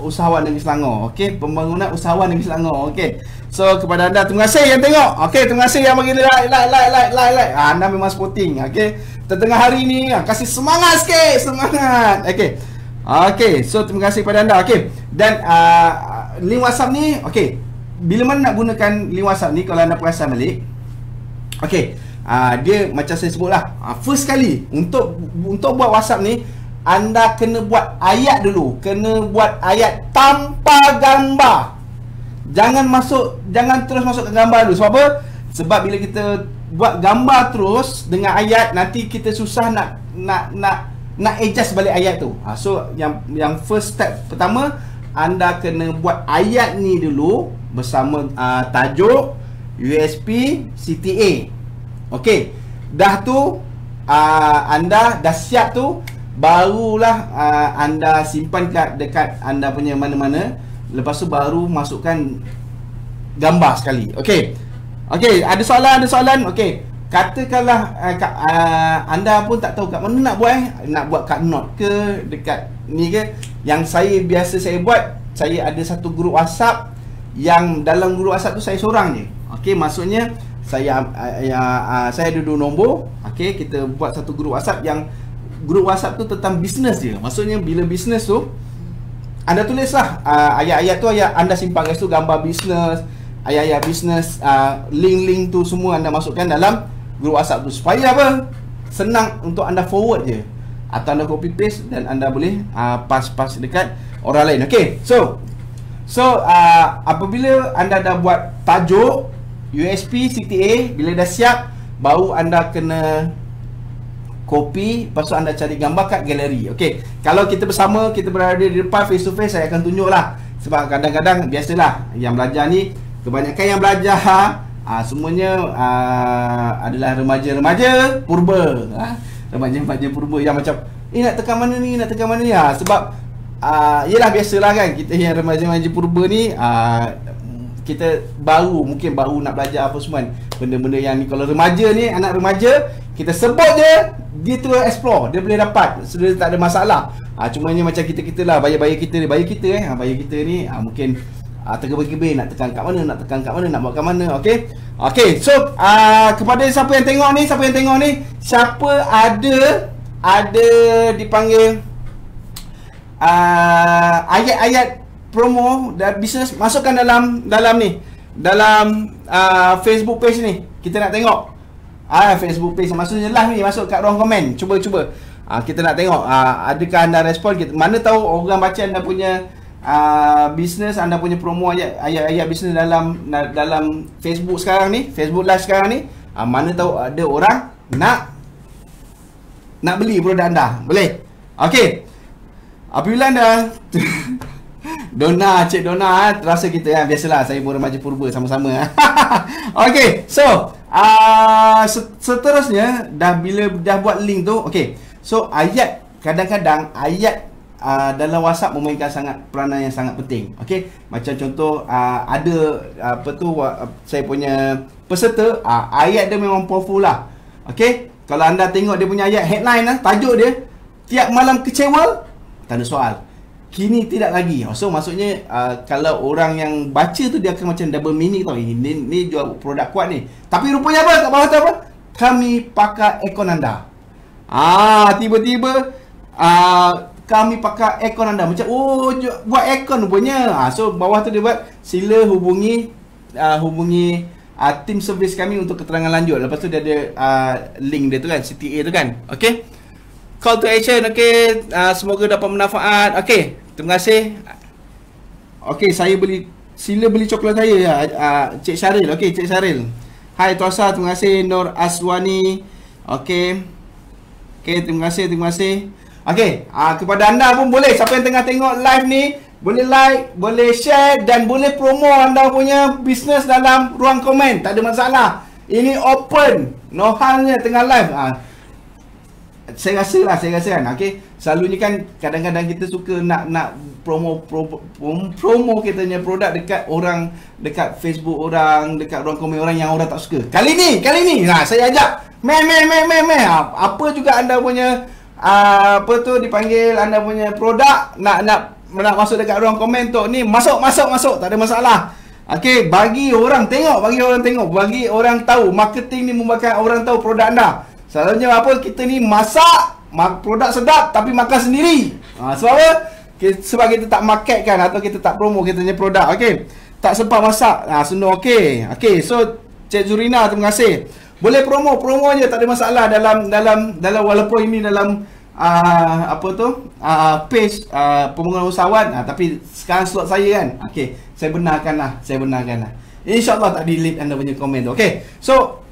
usahawan Negeri Selangor. Okey, pembangunan usahawan Negeri Selangor. Okey. So kepada anda, terima kasih yang tengok. Okey, terima kasih yang bagi like. Anda memang sporting. Okey. Tengah hari ni kasih semangat sikit, semangat. Okey, so terima kasih kepada anda. Okey. Dan link WhatsApp ni, okey. Bila mana nak gunakan link WhatsApp ni kalau anda perasan balik? Okey. Dia macam saya sebut lah, first kali untuk buat WhatsApp ni, anda kena buat ayat dulu. Kena buat ayat tanpa gambar. Jangan terus masuk ke gambar dulu. Sebab apa? Sebab bila kita buat gambar terus dengan ayat, nanti kita susah nak adjust balik ayat tu. So yang first step pertama, anda kena buat ayat ni dulu bersama tajuk, USP, CTA. Okey. Dah tu anda dah siap tu, barulah anda simpan dekat anda punya mana-mana. Lepas tu baru masukkan gambar sekali. Okey. Ada soalan. Okey. Katakanlah anda pun tak tahu kat mana nak buat. Nak buat kat note ke, dekat ni ke. Yang biasa saya buat, saya ada satu grup WhatsApp. Yang dalam grup WhatsApp tu saya seorang je. Okey, maksudnya saya ada 2 nombor. Okey, kita buat satu grup WhatsApp yang grup WhatsApp tu tentang bisnes je. Maksudnya bila bisnes tu, anda tulislah ayat-ayat tu, anda simpan kat situ gambar bisnes, ayat-ayat bisnes, link-link tu semua anda masukkan dalam grup WhatsApp tu supaya apa? Senang untuk anda forward je. Atau anda copy paste dan anda boleh pass dekat orang lain. Okey. So apabila anda dah buat tajuk, USP, CTA, bila dah siap, baru anda kena copy, lepas tu anda cari gambar kat galeri. Okey, kalau kita bersama, kita berada di depan face to face, saya akan tunjuk lah. Sebab kadang-kadang biasalah yang belajar ni, kebanyakan yang belajar semuanya adalah remaja-remaja purba. Remaja-remaja purba yang macam nak tekan mana ni, sebab yelah biasalah kan, kita yang remaja-remaja purba ni kita mungkin baru nak belajar apa semua. Benda-benda yang ni, kalau remaja ni, anak remaja, kita sebut je, dia terus explore, dia boleh dapat, sudah tak ada masalah. Cumanya macam kita lah, bayi kita ni mungkin tergeba-geba nak tekan kat mana, nak buat kat mana. Okey, so kepada siapa yang tengok ni, siapa ada dipanggil ayat-ayat promo dan bisnes, masukkan dalam Facebook page ni. Kita nak tengok Facebook page, maksudnya live ni, masuk kat ruang komen. Cuba kita nak tengok adakah anda respon. Mana tahu orang baca anda punya bisnes, anda punya promo ayat bisnes dalam Facebook sekarang ni, Facebook live sekarang ni. Mana tahu ada orang nak beli produk anda. Boleh. Okey. Apabila anda Cik Dona, terasa kita biasalah, saya pun remaja purba sama-sama. Okey, so seterusnya bila dah buat link tu, okey. So kadang-kadang ayat dalam WhatsApp memainkan peranan yang sangat penting. Okey, macam contoh ada saya punya peserta, ayat dia memang powerful lah. Okey, kalau anda tengok dia punya ayat headline, tajuk dia, tiap malam kecewa, tanda soal. Kini tidak lagi. So maksudnya kalau orang yang baca tu, dia akan macam double meaning tau. Ni jual produk kuat ni. Tapi rupanya apa? Kat bawah tu apa? Kami pakai aircon anda. Tiba-tiba kami pakai akaun anda. Macam buat akaun rupanya. So bawah tu dia buat sila hubungi team service kami untuk keterangan lanjut. Lepas tu dia ada link dia tu kan, CTA tu kan. Okey. Call to action. Okey. Semoga dapat manfaat. Okey. Terima kasih. Okey, sila beli coklat saya ya. Cik Syaril. Okey, Cik Syaril. Hai Tuasa, terima kasih. Nur Aswani. Okey. Okey, terima kasih. Okey, kepada anda pun boleh, siapa yang tengah tengok live ni, boleh like, boleh share dan boleh promo anda punya bisnes dalam ruang komen. Tak ada masalah. Ini open. No halnya tengah live. Saya rasa kan. Okey, selalunya kan kadang-kadang kita suka nak promo kita punya produk dekat Facebook orang, dekat ruang komen orang yang orang tak suka. Kali ni saya ajak apa juga anda punya dipanggil anda punya produk nak masuk dekat ruang komen tu ni, masuk, tak ada masalah. Okey, bagi orang tengok, bagi orang tahu, marketing ni membuatkan orang tahu produk anda. Selalunya apa, kita ni masak produk sedap tapi makan sendiri. Sebab apa? Sebab kita tak marketkan atau kita tak promo kita punya produk. Okey, tak sempat masak. Senang. Okey, so Cik Zurina, terima kasih. Boleh promo je, tak ada masalah dalam walaupun ini dalam page pembangunan usahawan, tapi sekarang slot saya kan. Okey, saya benarkanlah. InsyaAllah tak delete anda punya komen tu. Okey, so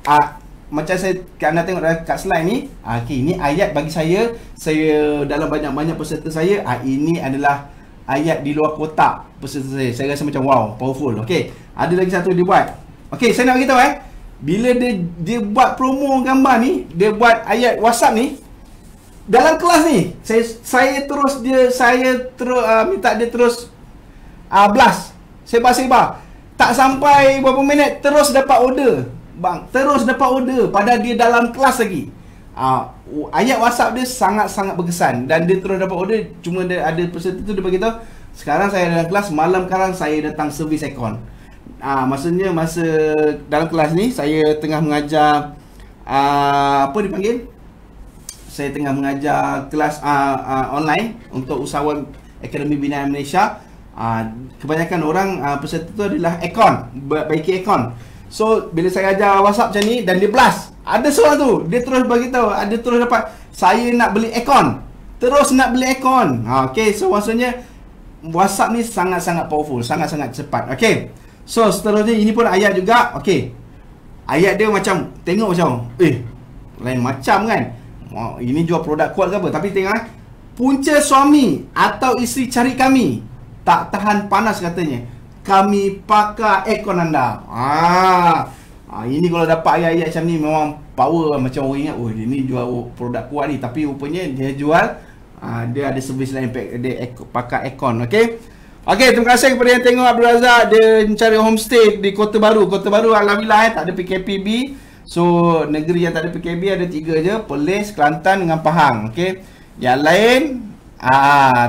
macam anda tengok kat slide ni, okey, ini ayat bagi saya dalam banyak-banyak peserta saya, ini adalah ayat di luar kotak peserta saya. Saya rasa macam wow, powerful. Okey, ada lagi satu dia buat. Okey, saya nak beritahu bila dia buat promo gambar ni, dia buat ayat WhatsApp ni dalam kelas ni, saya terus minta dia terus blast, sebar. Tak sampai berapa minit terus dapat order. Bang, terus dapat order pada dia dalam kelas lagi. Ayat WhatsApp dia sangat-sangat berkesan dan dia terus dapat order. Cuma dia ada peserta tu dia beritahu, sekarang saya dalam kelas, malam sekarang saya datang servis aircon. Maksudnya masa dalam kelas ni saya tengah mengajar saya tengah mengajar kelas online untuk usahawan Akademi Binaan Malaysia. Kebanyakan orang peserta tu adalah aircon, baiki aircon. So bila saya ajar WhatsApp macam ni dan dia blast, ada seorang tu dia terus bagi tahu, ada terus dapat, saya nak beli aircon. Okey, so maksudnya WhatsApp ni sangat-sangat powerful, sangat-sangat cepat. Okey. So seterusnya ini pun ayat juga. Okey, ayat dia macam, tengok macam lain macam kan. Ini jual produk kuat ke apa. Tapi tengok, punca suami atau isteri cari kami, tak tahan panas katanya, kami pakai aircon anda. Ini kalau dapat ayat-ayat macam ni memang power. Macam orang ingat, ini jual produk kuat ni, tapi rupanya dia jual dia ada servis lain, dia pakai aircon. Okey, terima kasih kepada yang tengok. Abdul Razak dia mencari homestay di Kota Baru. Alhamdulillah tak ada PKPB. So negeri yang tak ada PKPB ada 3 je, Perlis, Kelantan dengan Pahang. Okey, yang lain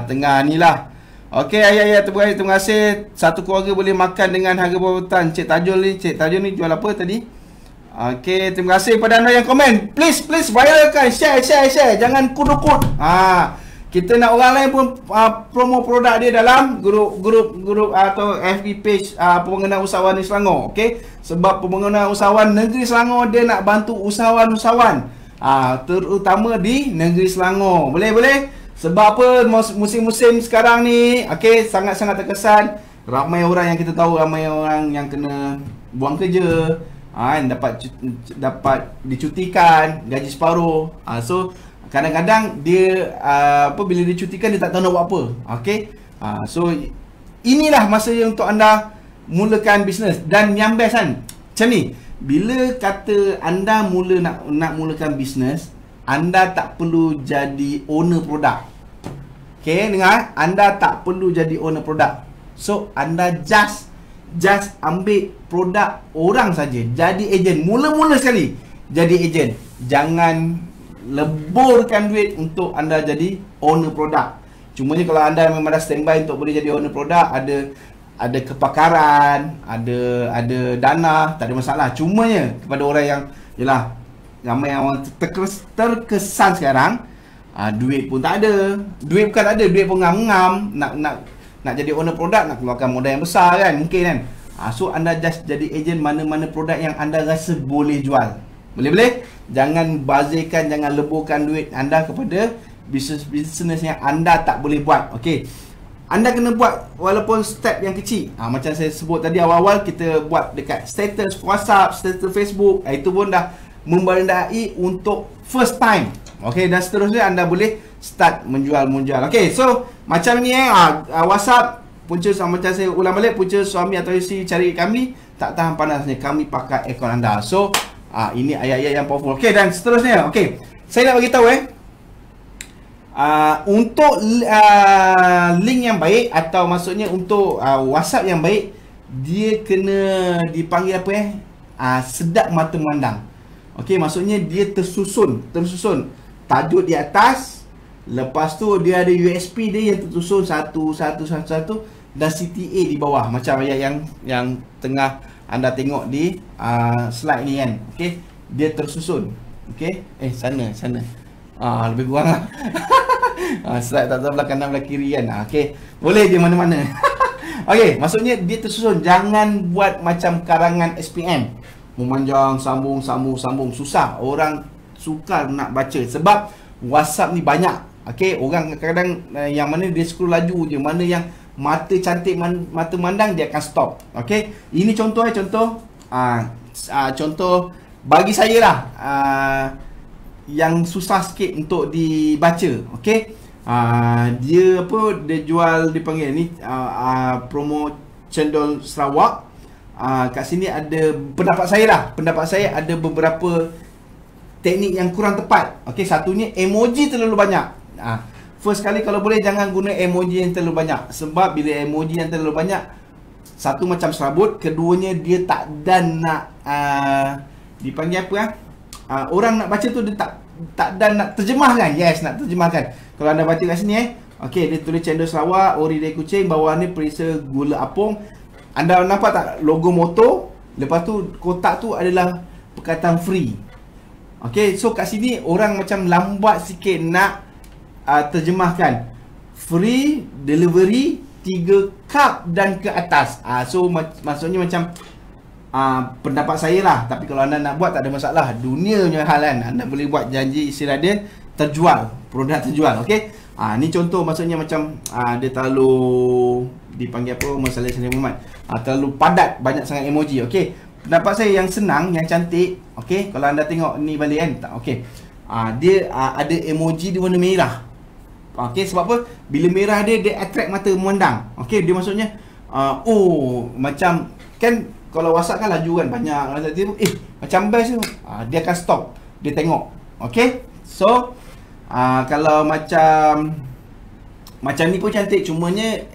tengah ni lah. Okey, ayat-ayat terima kasih. Satu keluarga boleh makan dengan harga berapa. Cik Tajul ni jual apa tadi? Okey, terima kasih kepada anda yang komen. Please viralkan, share. Jangan kudukut. Kita nak orang lain pun promo produk dia dalam grup atau FB page Pembangunan Usahawan di Selangor. Okey, sebab Pembangunan Usahawan Negeri Selangor dia nak bantu usahawan-usahawan terutama di Negeri Selangor. Boleh. Sebab apa, musim-musim sekarang ni, okey, sangat-sangat terkesan. Ramai orang yang kita tahu, ramai orang yang kena buang kerja, dapat dicutikan, gaji separuh. So kadang-kadang dia bila dicutikan dia tak tahu nak buat apa. Okey. So inilah masa untuk anda mulakan bisnes. Dan yang best kan, macam ni, bila kata anda nak mulakan bisnes, anda tak perlu jadi owner produk. Okey, dengar, anda tak perlu jadi owner produk. So anda just ambil produk orang saja, jadi ejen. Mula-mula sekali jadi ejen. Jangan leburkan duit untuk anda jadi owner produk. Cumanya kalau anda memang dah standby untuk boleh jadi owner produk, ada kepakaran, ada dana, tak ada masalah. Cumanya kepada orang yang, yelah, ramai yang orang terkesan sekarang, duit pun tak ada. Duit bukan tak ada, duit pun ngam-ngam. Nak jadi owner produk, nak keluarkan modal yang besar kan, mungkin kan. So anda just jadi ejen mana-mana produk yang anda rasa boleh jual. Boleh-boleh? Jangan bazirkan, jangan leburkan duit anda kepada bisnes yang anda tak boleh buat. Okey. Anda kena buat walaupun step yang kecil. Macam saya sebut tadi awal-awal, kita buat dekat status WhatsApp, status Facebook. Itu pun dah memberandai untuk first time. Okey, dan seterusnya anda boleh start menjual. Okey, so macam ni WhatsApp, punca macam saya ulang balik, punca suami atau isteri cari kami, tak tahan panasnya, kami pakai akaun anda. So ini ayat-ayat yang powerful. Okey, dan seterusnya. Okey, saya nak bagi tahu untuk link yang baik, atau maksudnya untuk WhatsApp yang baik, dia kena dipanggil apa sedap mata memandang. Okey, maksudnya dia tersusun tajuk di atas, lepas tu dia ada USP dia yang tersusun satu, dan CTA di bawah, macam ayat yang tengah anda tengok di slide ni kan. Okey, dia tersusun. Okey, sana lebih kurang lah. Slide tak tahu belah kanan belah kiri kan. Okey, boleh dia mana-mana. Okey, maksudnya dia tersusun. Jangan buat macam karangan SPM, memanjang, sambung, susah. Orang sukar nak baca sebab WhatsApp ni banyak. Okey, orang kadang-kadang yang mana dia scroll laju je, mana yang mata cantik, mata mandang, dia akan stop. Okey, ini contoh contoh bagi saya lah, yang susah sikit untuk dibaca. Okey, dia dia jual, dipanggil ni promo cendol Sarawak. Kat sini ada pendapat saya ada beberapa teknik yang kurang tepat. Okey, satunya emoji terlalu banyak. First kali kalau boleh jangan guna emoji yang terlalu banyak, sebab bila emoji yang terlalu banyak, satu macam serabut, keduanya dia tak dan nak dipanggil apa orang nak baca tu, dia tak dan nak terjemahkan. Yes, nak terjemahkan. Kalau anda baca kat sini okey, dia tulis cendol Sarawak, ori dari kucing, bawah ni perisa gula apung. Anda nampak tak logo motor, lepas tu kotak tu adalah perkataan free. Okey, so kat sini orang macam lambat sikit nak terjemahkan free delivery 3 cup dan ke atas. So maksudnya macam pendapat saya lah. Tapi kalau anda nak buat tak ada masalah, dunia punya hal kan. Anda boleh buat janji istilah dia terjual, produk terjual. Okey, ni contoh, maksudnya macam dia terlalu dipanggil apa, masalah Sayyidina Muhammad, terlalu padat, banyak sangat emoji. Okey, pendapat saya yang senang, yang cantik. Okey, kalau anda tengok ni balik kan. Okey, dia ada emoji di warna merah. Okey, sebab apa? Bila merah dia attract mata memandang. Okey, dia maksudnya macam kan kalau WhatsApp kan laju kan, banyak macam best tu. Dia akan stop, dia tengok. Okey, so kalau macam ni pun cantik, cumanya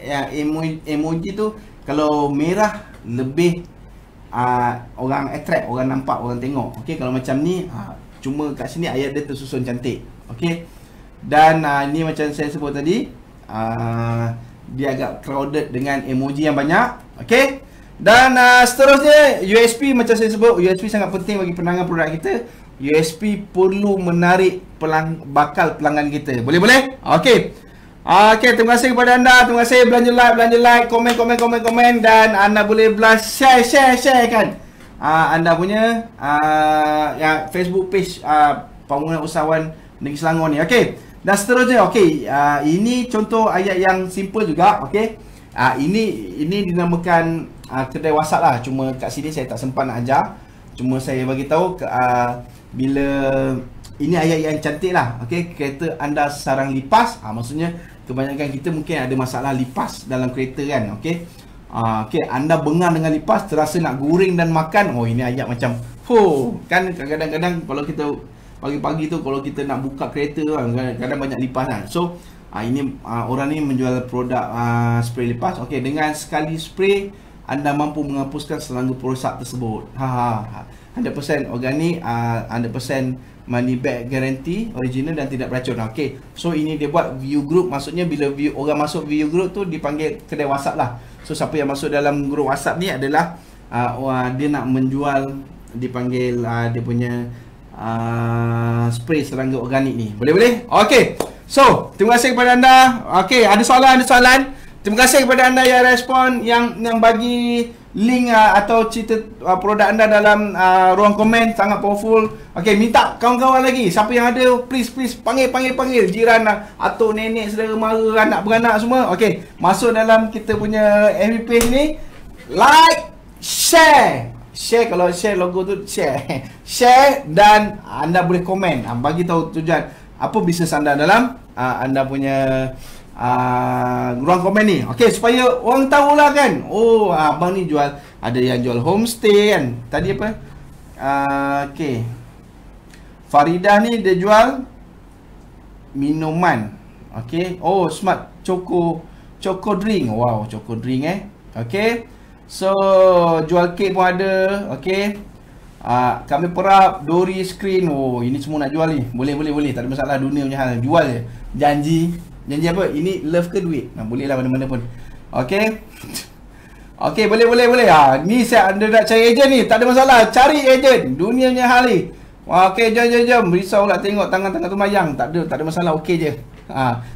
emoji tu kalau merah lebih orang attract, orang nampak, orang tengok. Okey, kalau macam ni cuma kat sini ayat dia tersusun cantik. Okey, dan ni macam saya sebut tadi, dia agak crowded dengan emoji yang banyak. Okey, dan seterusnya USP, macam saya sebut, USP sangat penting bagi penangan produk kita. USP perlu menarik bakal pelanggan kita. Boleh? Okey. Okey, terima kasih kepada anda. Terima kasih belanja like, komen, dan anda boleh share kan. Anda punya Facebook page Pembangunan Usahawan Negeri Selangor ni. Okey. Dan seterusnya, okey, ini contoh ayat yang simple juga. Okey. Ini dinamakan kedai WhatsApp lah. Cuma kat sini saya tak sempat nak ajar. Cuma saya bagi tahu bila ini ayat yang cantik lah. Okey, kereta anda sarang lipas. Maksudnya kebanyakan kita mungkin ada masalah lipas dalam kereta kan. Okey. Okey, anda bengang dengan lipas, terasa nak goreng dan makan. Ini ayat macam kan kadang-kadang kalau kita pagi-pagi tu, kalau kita nak buka kereta kan, kadang banyak lipas kan. So ini orang ni menjual produk spray lipas. Okey, dengan sekali spray anda mampu menghapuskan selangga perosak tersebut. 100% organik, 100% money back guarantee, original dan tidak beracun. Okey, so ini dia buat view group. Maksudnya bila orang masuk view group tu dipanggil kedai WhatsApp lah. So siapa yang masuk dalam group WhatsApp ni adalah dia nak menjual, dipanggil dia punya spray serangga organik ni. Boleh? Okey. So, terima kasih kepada anda. Okey, ada soalan? Terima kasih kepada anda yang respon, yang bagi link atau cerita produk anda dalam ruang komen. Sangat powerful. Okey, minta kawan-kawan lagi, siapa yang ada, please panggil jiran, atuk, nenek, saudara mara, anak beranak semua. Okey, masuk dalam kita punya FB page ni, like, share, kalau share logo tu share dan anda boleh komen, bagi tahu tujuan apa bisnes anda dalam anda punya ruang komen ni. Okey, supaya orang tahulah kan. Oh, abang ni jual, ada yang jual homestay kan. Tadi apa? Okey. Faridah ni dia jual minuman. Okey. Oh, smart choco drink. Wow, choco drink Okey. So, jual kek pun ada. Okey. Kami perap, dori, screen. Oh, ini semua nak jual ni. Boleh. Tak ada masalah, dunia punya hal. Jual je. Janji apa? Ini love ke duit? Boleh lah mana-mana pun. Okey. Okey, boleh. Ni anda nak cari ejen ni, tak ada masalah. Cari ejen. Dunia punya hal ni. Okey, jom. Risau lah tengok tangan-tangan tu melayang. Tak ada masalah, okey je.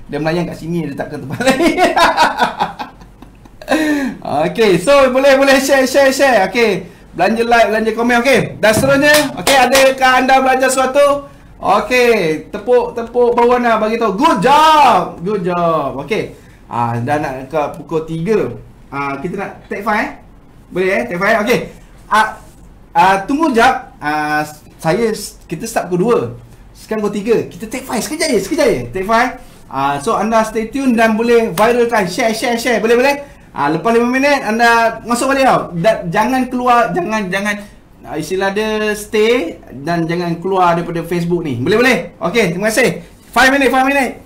Dia melayang kat sini, dia tak ke tempat lain. Okey, so boleh share. Okey. Belanja like, belanja komen, okey. Dan seterusnya, okey, adakah anda belajar sesuatu? Okey, tepuk bawah anda, bagi tahu good job. Okey. Dah nak ke pukul 3. Kita nak take 5 Boleh take 5. Okey. Tunggu jap. Kita start pukul 2. Sekarang pukul 3. Kita take 5 sekejap je. Take 5. So anda stay tune dan boleh viralkan, share. Boleh. Lepas 5 minit anda masuk balik tau. Jangan keluar, jangan istilah dia stay dan jangan keluar daripada Facebook ni. Boleh. Okey, terima kasih. 5 minit.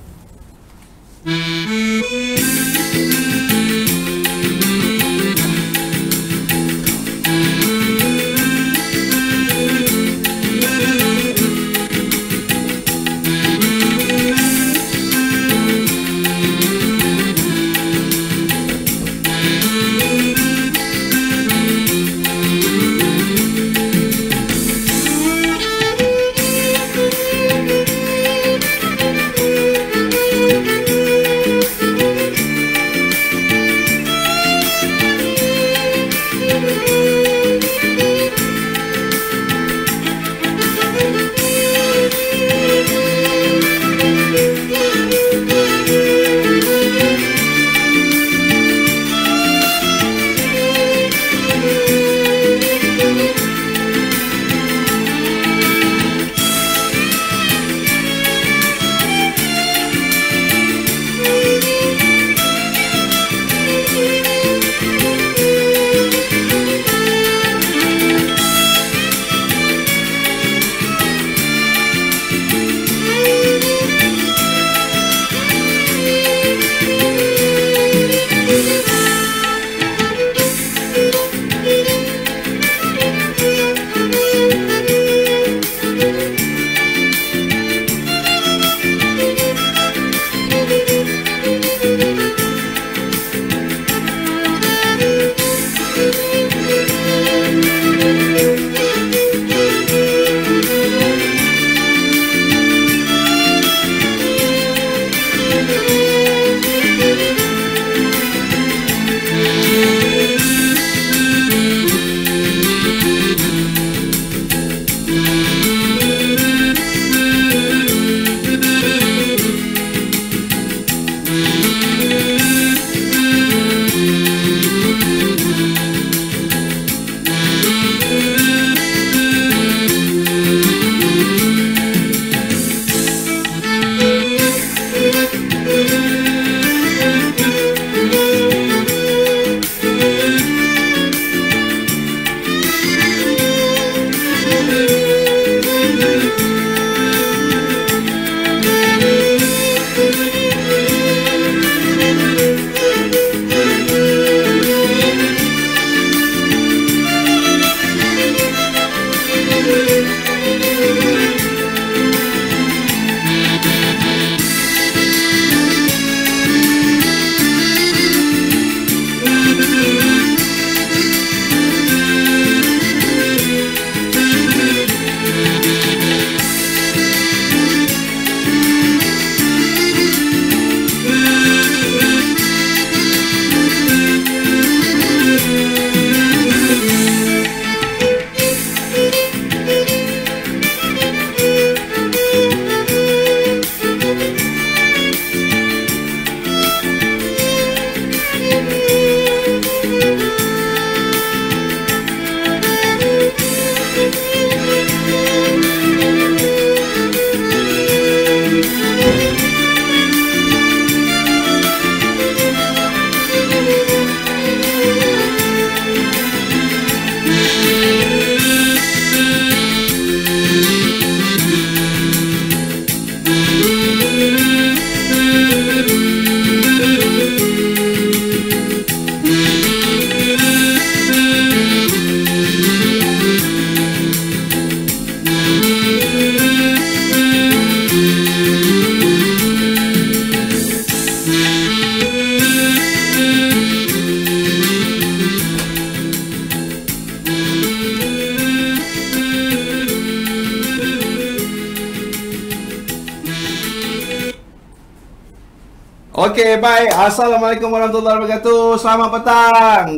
Okey, baik. Assalamualaikum warahmatullahi wabarakatuh. Selamat petang.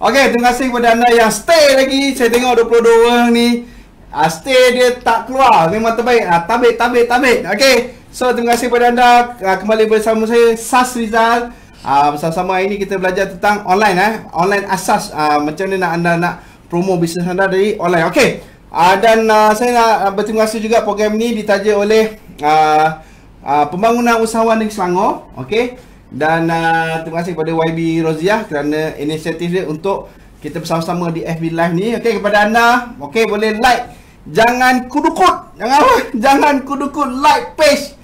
Okey, terima kasih kepada anda yang stay lagi. Saya tengok 22 orang ni stay dia tak keluar. Memang terbaik. Tabik. Okey. So, terima kasih kepada anda kembali bersama saya Sas Rizal. Bersama-sama ini kita belajar tentang online online asas macam mana anda nak promo bisnes anda dari online. Okey. Dan saya nak berterima kasih juga program ni ditaja oleh Pembangunan Usahawan Negeri Selangor. Okey. Dan terima kasih kepada YB Roziah kerana inisiatif dia untuk kita bersama-sama di FB Live ni. Okey, kepada anda, okey, boleh like. Jangan kudukut. Jangan kudukut like page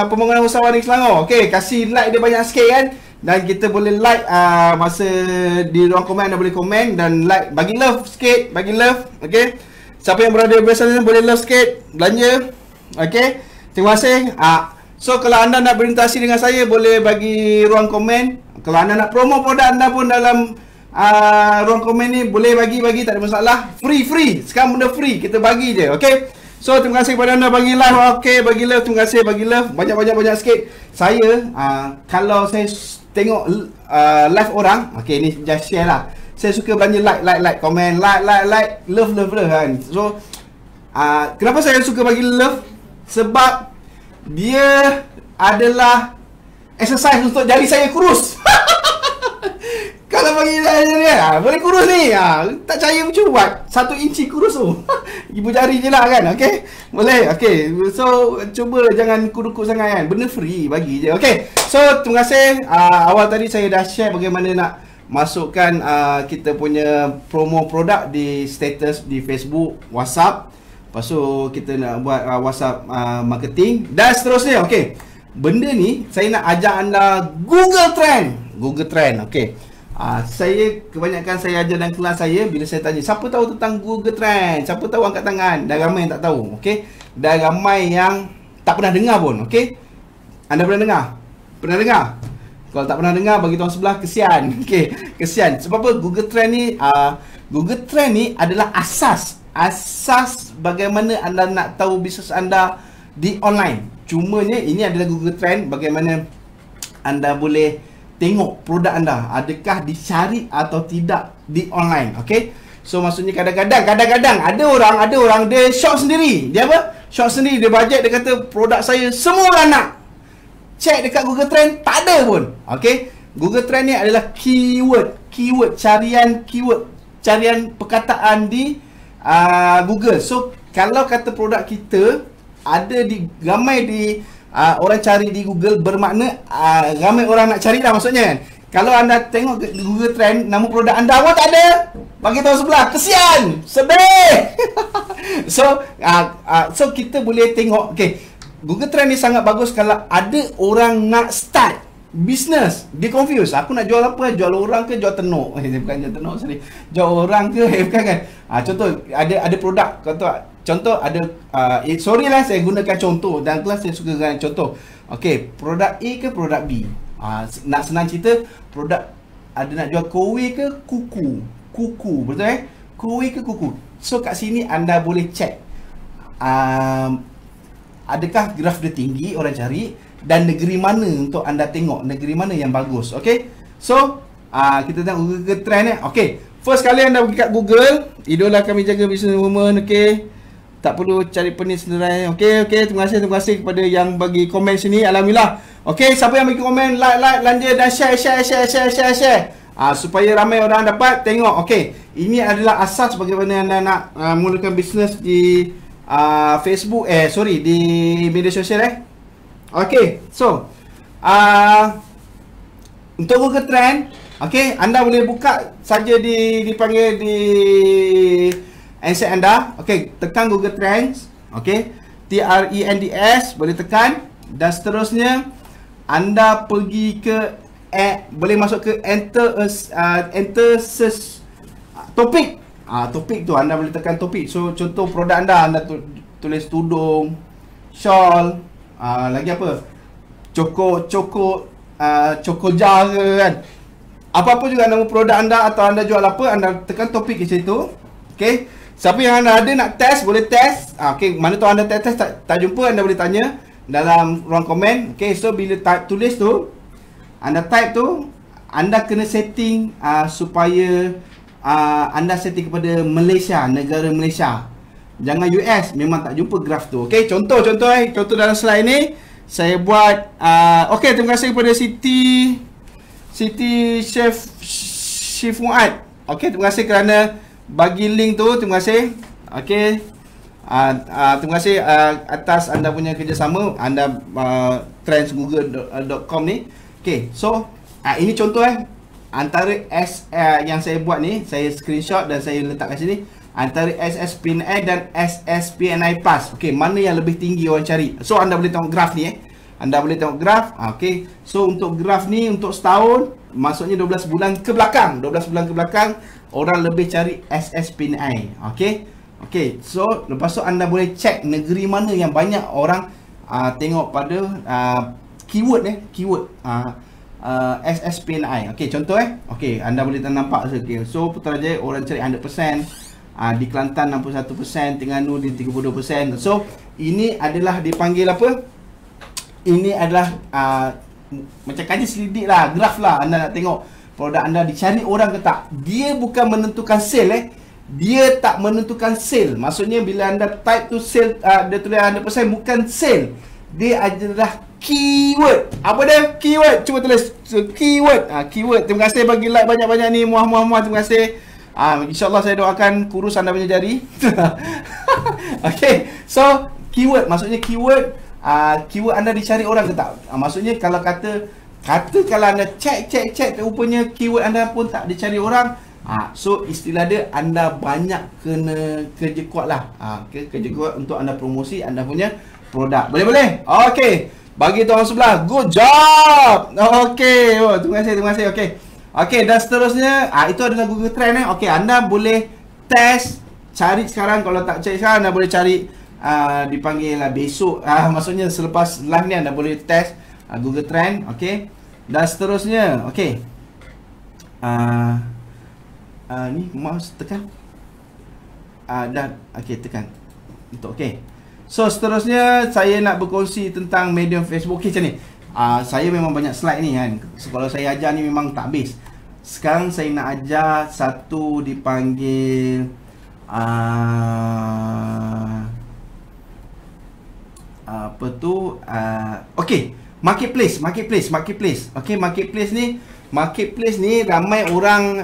Pembangunan Usahawan Negeri Selangor. Okey, kasih like dia banyak sikit kan. Dan kita boleh like masa di ruang komen anda boleh komen dan like, bagi love sikit, bagi love. Okey. Siapa yang berada di sana boleh love sikit, belanja. Okey. Terima kasih. So kalau anda nak berinteraksi dengan saya boleh bagi ruang komen. Kalau anda nak promo produk anda pun dalam ruang komen ni boleh bagi tak ada masalah. Free. Sekarang benda free, kita bagi je. Okey. So terima kasih kepada anda bagi live. Okey, bagi love, terima kasih bagi love. Banyak sikit. Saya kalau saya tengok live orang, okey ni just share lah. Saya suka belanja like, komen, like, love kan. So kenapa saya suka bagi love? Sebab dia adalah exercise untuk jari saya kurus. Kalau bagi saya boleh kurus ni. Tak percaya macam buat 1 inci kurus tu. Ibu jari je lah kan. Okey. Boleh. Okey. So cuba jangan kudukut sangat kan. Benda free bagi je. Okey. So terima kasih. Awal tadi saya dah share bagaimana nak masukkan kita punya promo produk di status di Facebook, WhatsApp. Lepas tu kita nak buat WhatsApp marketing dan seterusnya. Okey. Benda ni saya nak ajak anda Google Trend. Okey. Saya kebanyakan saya ajar dalam kelas saya, bila saya tanya siapa tahu tentang Google Trend, siapa tahu angkat tangan. Dah ramai yang tak tahu. Okey. Dah ramai yang tak pernah dengar pun. Okey. Anda pernah dengar? Pernah dengar? Kalau tak pernah dengar, bagi tuan sebelah kesian. Okey, kesian. Sebab apa? Google Trend ni adalah asas bagaimana anda nak tahu bisnes anda di online. Cumanya ini adalah Google Trend bagaimana anda boleh tengok produk anda adakah dicari atau tidak di online. Okey. So maksudnya kadang-kadang ada orang dia shop sendiri. Dia apa? Shop sendiri, dia bajet, dia kata produk saya semua orang nak. Check dekat Google Trend, tak ada pun. Okey. Google Trend ni adalah carian perkataan di Google. So kalau kata produk kita ada di ramai di orang cari di Google, bermakna ramai orang nak cari lah maksudnya kan. Kalau anda tengok Google Trend, nama produk anda pun tak ada, bagi tahu sebelah, kesian, sedih. So kita boleh tengok. Okay, Google Trend ni sangat bagus kalau ada orang nak start business, dia confuse. Aku nak jual apa? Jual orang ke jual tenuk? Bukan jual tenuk, sorry. Jual orang ke? Bukan kan? Contoh ada produk, contoh ada sorry lah saya gunakan contoh. Dalam kelas saya suka gunakan contoh. Okey, produk A ke produk B? Nak senang cerita, produk ada nak jual kowe ke kuku? Kuku, betul Kowe ke kuku? So kat sini anda boleh check adakah graf dia tinggi orang cari, dan negeri mana untuk anda tengok, negeri mana yang bagus. Okey. So kita tengok Google Trend Okey. First kali anda pergi kat Google, idola kami jaga business woman. Okey. Tak perlu cari penis sebenarnya. Okey. Terima kasih kepada yang bagi komen sini. Alhamdulillah. Okey, siapa yang bagi komen, like, belanja dan share. Supaya ramai orang dapat tengok. Okey. Ini adalah asas bagaimana anda nak mulakan bisnes di Facebook di media sosial Okey, so untuk Google Trend, okey, anda boleh buka saja dipanggil di handset anda. Okey, tekan Google Trends, okey, TRENDS, boleh tekan dan seterusnya anda pergi ke boleh masuk ke enter search topik. Topik tu anda boleh tekan topik. So contoh produk anda tulis tudung, shawl, lagi apa? Coko jar ke kan. Apa-apa juga nama produk anda atau anda jual apa, anda tekan topik kat situ. Okey. Siapa yang anda ada nak test, boleh test. Okey, mana tahu anda test tak jumpa, anda boleh tanya. dalam ruang komen. Okay, so bila tulis tu, anda type tu, anda kena setting supaya anda setting kepada Malaysia, negara Malaysia. Jangan US, memang tak jumpa graf tu. Okay, contoh dalam slide ni saya buat. Okay, terima kasih kepada Siti Chef Muad. Okay, terima kasih kerana bagi link tu. Terima kasih. Okay, terima kasih atas anda punya kerjasama. Anda trendsgoogle.com ni. Okay, so ini contoh antara yang saya buat ni, saya screenshot dan saya letak kat sini. Antara SSPNI dan SSPNI Plus. Okay, mana yang lebih tinggi orang cari. So anda boleh tengok graf ni Anda boleh tengok graf. Okay, so untuk graf ni untuk setahun, maksudnya 12 bulan ke belakang. 12 bulan ke belakang orang lebih cari SSPNI. Okay, so lepas tu anda boleh check negeri mana yang banyak orang tengok pada keyword SSPNI. Okay, contoh okay, anda boleh nampak. Okay, so Putrajaya orang cari 100%, di Kelantan 61%, Terengganu di 32%. So ini adalah dipanggil apa? Ini adalah macam kaji selidik lah, graf lah. Anda nak tengok produk anda dicari orang ke tak. Dia bukan menentukan sale dia tak menentukan sale. Maksudnya bila anda type tu sale, dia tulis 100% bukan sale. Dia adalah keyword. Apa dia? Keyword. Cuba tulis keyword. Keyword. Terima kasih bagi like banyak-banyak ni. Muah. Terima kasih. InsyaAllah saya doakan kurus anda punya jari. Okay, so keyword. Maksudnya keyword, keyword anda dicari orang ke tak. Maksudnya kalau kata kalau anda check rupanya keyword anda pun tak dicari orang, so istilah dia anda banyak kena kerja kuat lah. Kerja kuat untuk anda promosi anda punya produk. Boleh? Okay, bagi tuan sebelah, good job. Okay, terima kasih. Okay, dan seterusnya itu adalah Google Trend. Okay, anda boleh test, cari sekarang. Kalau tak cari sekarang, anda boleh cari dipanggil besok. Maksudnya selepas live ni anda boleh test Google Trend. Okay, dan seterusnya. Okay, ni mouse tekan. Dan okay, tekan untuk. Okay, so seterusnya saya nak berkongsi tentang medium Facebook. Okay, macam ni. Saya memang banyak slide ni kan. So, kalau saya ajar ni memang tak habis. Sekarang saya nak ajar satu dipanggil apa tu? Okay, marketplace. Okay, marketplace ni ramai orang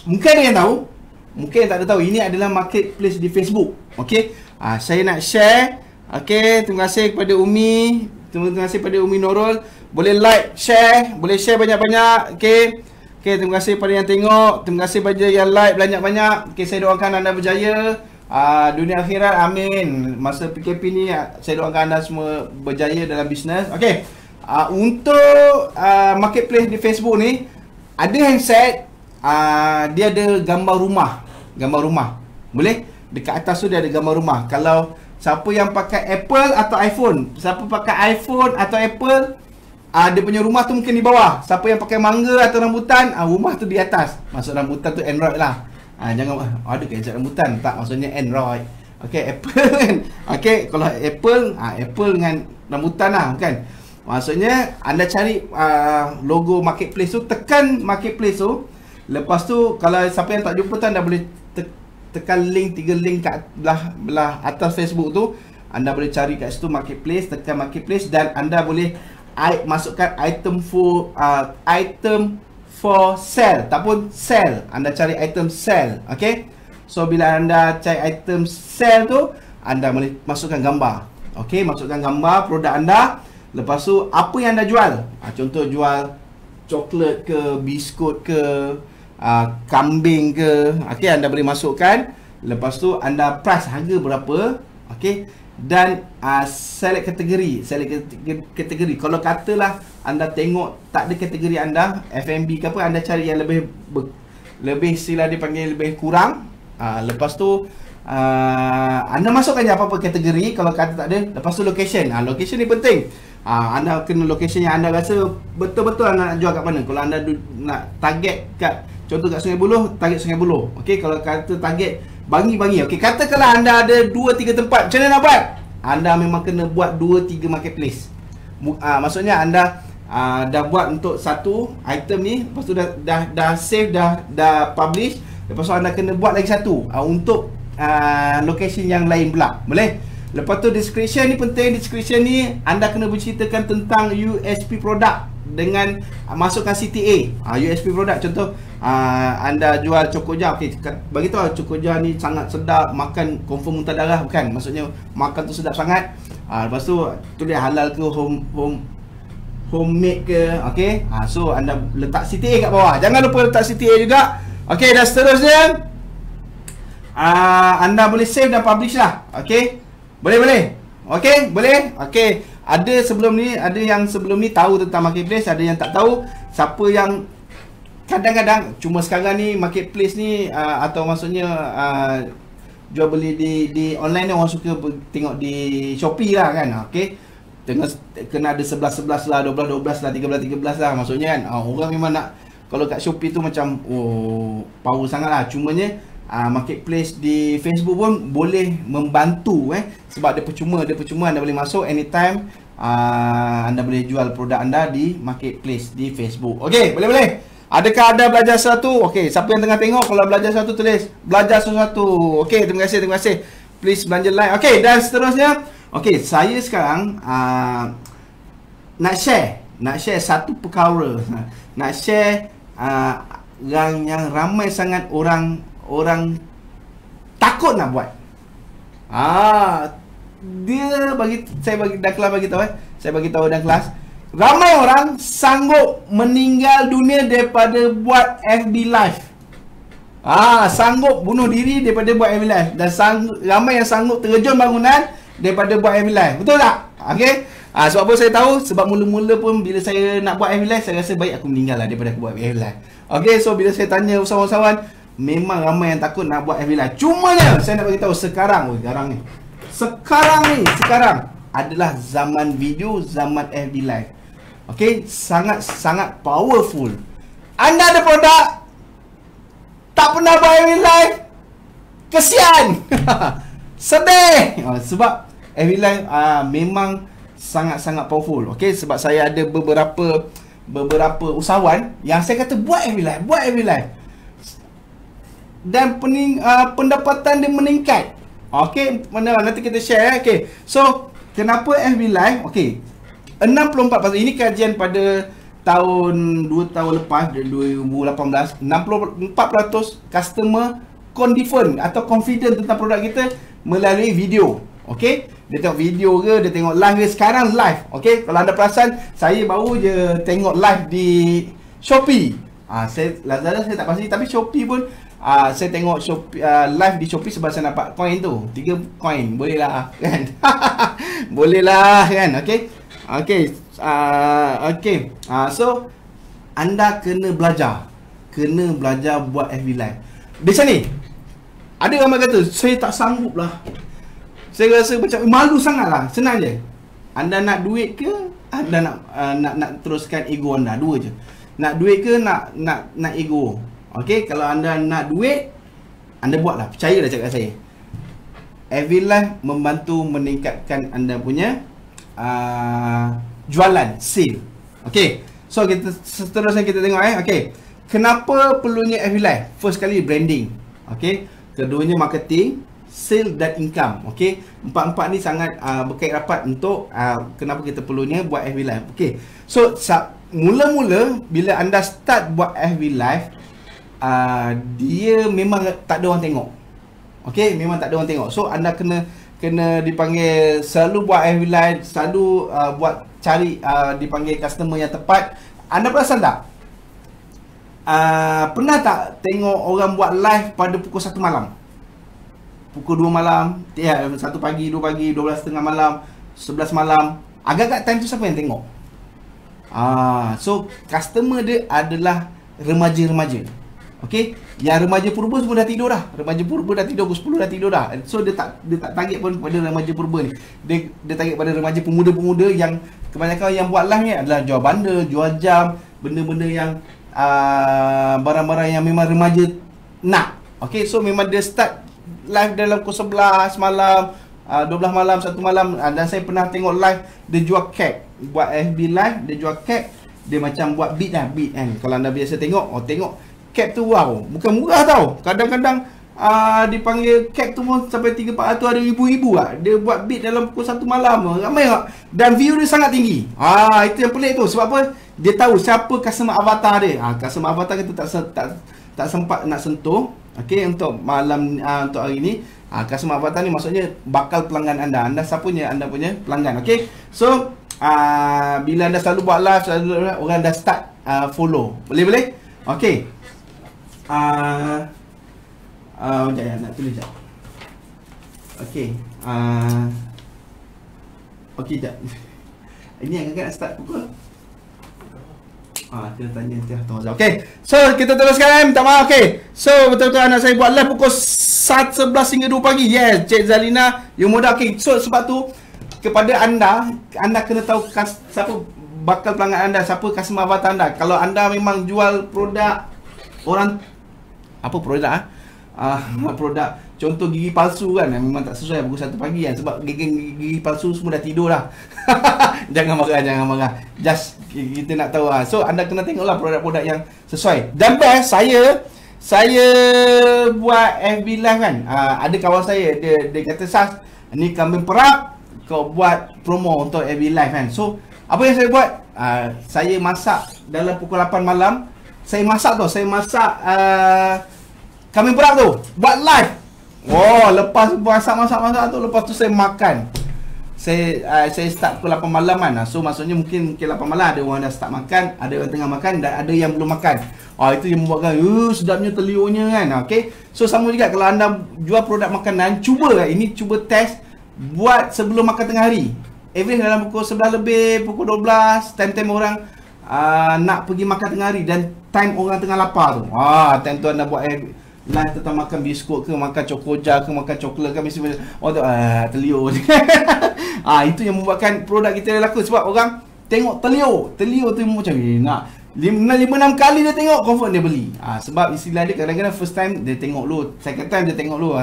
mungkin ada yang tahu, mungkin tak ada tahu. Ini adalah marketplace di Facebook. Okay, saya nak share. Okay, terima kasih kepada Umi. Terima kasih kepada Umi Nurul. Boleh like, share, boleh share banyak-banyak. Okay, terima kasih pada yang tengok. Terima kasih pada yang like banyak-banyak. Okay, saya doakan anda berjaya dunia akhirat, amin. Masa PKP ni saya doakan anda semua berjaya dalam bisnes. Okay, untuk marketplace di Facebook ni ada handset, dia ada gambar rumah. Boleh? Dekat atas tu dia ada gambar rumah. Kalau siapa yang pakai Apple atau iPhone, siapa pakai iPhone atau Apple, dia punya rumah tu mungkin di bawah. Siapa yang pakai mangga atau rambutan, rumah tu di atas. Maksud rambutan tu Android lah. Jangan ada handset rambutan, tak, maksudnya Android. Okay, Apple kan. Okay, kalau Apple dengan rambutan lah, kan. Maksudnya anda cari logo marketplace tu, tekan marketplace tu. Lepas tu kalau siapa yang tak jumpa tu, anda boleh tekan link, 3 link kat belah atas Facebook tu. Anda boleh cari kat situ marketplace, tekan marketplace dan anda boleh masukkan item for sale, tak pun sell. Anda cari item sell. Okay, so bila anda cari item sell tu, anda boleh masukkan gambar. Okay, masukkan gambar produk anda. Lepas tu apa yang anda jual, contoh jual coklat ke, biskut ke, kambing ke. Okay, anda boleh masukkan. Lepas tu anda price harga berapa. Okay, dan select kategori. Kalau katalah anda tengok tak ada kategori anda, F&B ke apa, anda cari yang lebih sila dipanggil lebih kurang. Lepas tu anda masukkan je apa-apa kategori. Kalau kata tak ada, lepas tu location. Location ni penting. Anda kena location yang anda rasa betul-betul anda nak jual kat mana. Kalau anda nak target kat, contoh kat Sungai Buloh, target Sungai Buloh. Okey, kalau kata target Bangi. Okey, katakanlah anda ada 2-3 tempat. Macam mana nak buat? anda memang kena buat 2-3 marketplace. Maksudnya anda dah buat untuk satu item ni, lepas tu dah save, dah publish, lepas tu anda kena buat lagi satu untuk location yang lain pula. Boleh? Lepas tu description ni penting. Description ni anda kena berceritakan tentang USP produk dengan masukkan CTA. USP produk, contoh anda jual cokoja, okey, bagi tahu cokoja ni sangat sedap, makan confirm muntah darah, bukan? Maksudnya makan tu sedap sangat. Lepas tu tulis halal ke homemade ke, okey. So anda letak CTA kat bawah. Jangan lupa letak CTA juga. Okey, dan seterusnya anda boleh save dan publish lah. Okey. Boleh. Okey, boleh. Okey. Ada yang sebelum ni tahu tentang marketplace, ada yang tak tahu. Siapa yang kadang-kadang cuma sekarang ni marketplace ni atau maksudnya jual beli di online ni orang suka tengok di Shopee lah kan. Okey. Kena ada 11 lah, 12 lah, 13 lah, maksudnya kan orang memang nak, kalau kat Shopee tu macam power sangat lah. Cumanya marketplace di Facebook pun boleh membantu sebab dia percuma anda boleh masuk anytime, anda boleh jual produk anda di marketplace di Facebook. Okey, boleh. Adakah anda belajar sesuatu? Okey, siapa yang tengah tengok, kalau belajar sesuatu tulis belajar sesuatu. Okey, terima kasih. Please belanja like. Okey, dan seterusnya. Okey, saya sekarang nak share satu perkara. Nak share yang ramai sangat orang takut nak buat. Saya bagi tahu dalam kelas. Ramai orang sanggup meninggal dunia daripada buat FB live. Sanggup bunuh diri daripada buat FB live. Dan ramai yang sanggup terjun bangunan daripada buat FB live. Betul tak? Okey. Sebab apa saya tahu? Sebab mula-mula pun bila saya nak buat FB live, saya rasa baik aku meninggal lah daripada aku buat FB live. Okey, so bila saya tanya usahawan-usahawan, memang ramai yang takut nak buat FB live. Cumanya saya nak bagi tahu sekarang adalah zaman video, zaman FB live. Okey, sangat powerful. Anda ada produk, tak pernah buat FB live, kesian. Sedih. Sebab FB live memang sangat-sangat powerful. Okey, sebab saya ada beberapa usahawan yang saya kata buat FB live. Dan pendapatan dia meningkat. Okey, nanti kita share. Okey. So, kenapa FB live? Okey. 64%, ini kajian pada tahun 2 tahun lepas, 2018, 64% customer confident tentang produk kita melalui video. Okey, dia tengok video ke, dia tengok live ke. Sekarang live. Okey, kalau anda perasan, saya baru je tengok live di Shopee. Lazada saya tak pasti, tapi Shopee pun saya tengok Shopee, live di Shopee sebab saya dapat coin tu, 3 coin. Boleh lah kan. Boleh lah kan. Okey. So anda kena belajar buat FB live. Di sini ada ramai kata saya tak sanggup lah, saya rasa macam malu sangat lah. Senang je. Anda nak duit ke, anda nak teruskan ego anda? Dua je. Nak duit ke nak ego? Okey, kalau anda nak duit, anda buatlah. Percayalah cakap saya. FB live membantu meningkatkan anda punya jualan, sale. Okey. So seterusnya kita tengok okey. Kenapa perlunya FB live? First kali branding. Okey. Keduanya marketing, sale dan income. Okey. Empat-empat ni sangat berkait rapat untuk kenapa kita perlunya buat FB live. Okey. So mula-mula bila anda start buat FB live, dia memang tak ada orang tengok. Okey, memang tak ada orang tengok. So anda kena dipanggil, selalu buat FB live, selalu buat cari dipanggil customer yang tepat. Anda perasan tak? Pernah tak tengok orang buat live pada pukul 1 malam? Pukul 2 malam, 1 pagi, 2 pagi, 12.30 malam, 11 malam. Agak-agak time tu siapa yang tengok? So customer dia adalah remaja-remaja. Okey, yang remaja purba semua dah tidur dah. Remaja purba dah tidur, pukul 10 dah tidur dah. So dia tak target pun pada remaja purba ni. Dia target pada remaja pemuda-pemuda yang kebanyakan yang buat live ni adalah jual banda, jual jam, benda-benda yang barang-barang yang memang remaja nak. Okey, so memang dia start live dalam pukul 11 malam, 12 malam, 1 malam, dan saya pernah tengok live dia jual kek. Buat FB live dia jual kek, dia macam buat beat kan. Kalau anda biasa tengok, tengok kek tu wow, bukan murah tau. Kadang-kadang dipanggil kek tu pun sampai 300-400, ada ribu-ribu lah. Dia buat beat dalam pukul 1 malam, ramai tak? Dan view dia sangat tinggi. Itu yang pelik tu. Sebab apa? Dia tahu siapa customer avatar dia. Customer avatar kita tak sempat nak sentuh. Okey, untuk malam untuk hari ni, customer avatar ni maksudnya bakal pelanggan anda. Anda siapanya? Anda punya pelanggan. Okey. So, bila anda selalu buat live, orang dah start follow. Boleh? Okey. Sekejap, nak tulis sekejap. Okey. Okey, sekejap. Ini yang nak start pukul. Kita tanya Tuan Azhar. Okey. So, kita teruskan. Minta maaf. Okey. So, betul-betul anak saya buat live pukul 11 hingga 2 pagi. Yes, Cik Zalina, you mudah. Okey. So, sebab tu kepada anda kena tahu siapa bakal pelanggan anda, siapa customer avatar anda. Kalau anda memang jual produk orang apa produk produk contoh gigi palsu kan, memang tak sesuai pukul 1 pagi kan, sebab gigi palsu semua dah tidur dah. Jangan marah. Just kita nak tahu. So anda kena tengoklah produk-produk yang sesuai. Dan best, saya buat FB live kan. Ada kawan saya dia kata, "Sas, ni kambing perap, kau buat promo untuk FB live kan." So apa yang saya buat? Saya masak dalam pukul 8 malam. Saya masak kambing perap tu, buat live. Lepas masak tu, lepas tu saya makan. Saya start pukul 8 malam kan. So maksudnya mungkin 8 malam ada orang dah start makan, ada orang tengah makan dan ada yang belum makan. Itu yang membuatkan sedapnya telurnya kan. Okey. So sama juga kalau anda jual produk makanan, cuba test buat sebelum makan tengah hari. Average dalam pukul 11 lebih, pukul 12, time orang nak pergi makan tengah hari dan time orang tengah lapar tu. Time tu anda buat live tentang makan biskut ke, makan cokoja ke, makan coklat ke, mesti telur. Itu yang membuatkan produk kita laku, sebab orang tengok telur tu macam nak 5-6 kali dia tengok, confirm dia beli. Sebab istilah dia kadang-kadang first time dia tengok dulu, second time dia tengok dulu,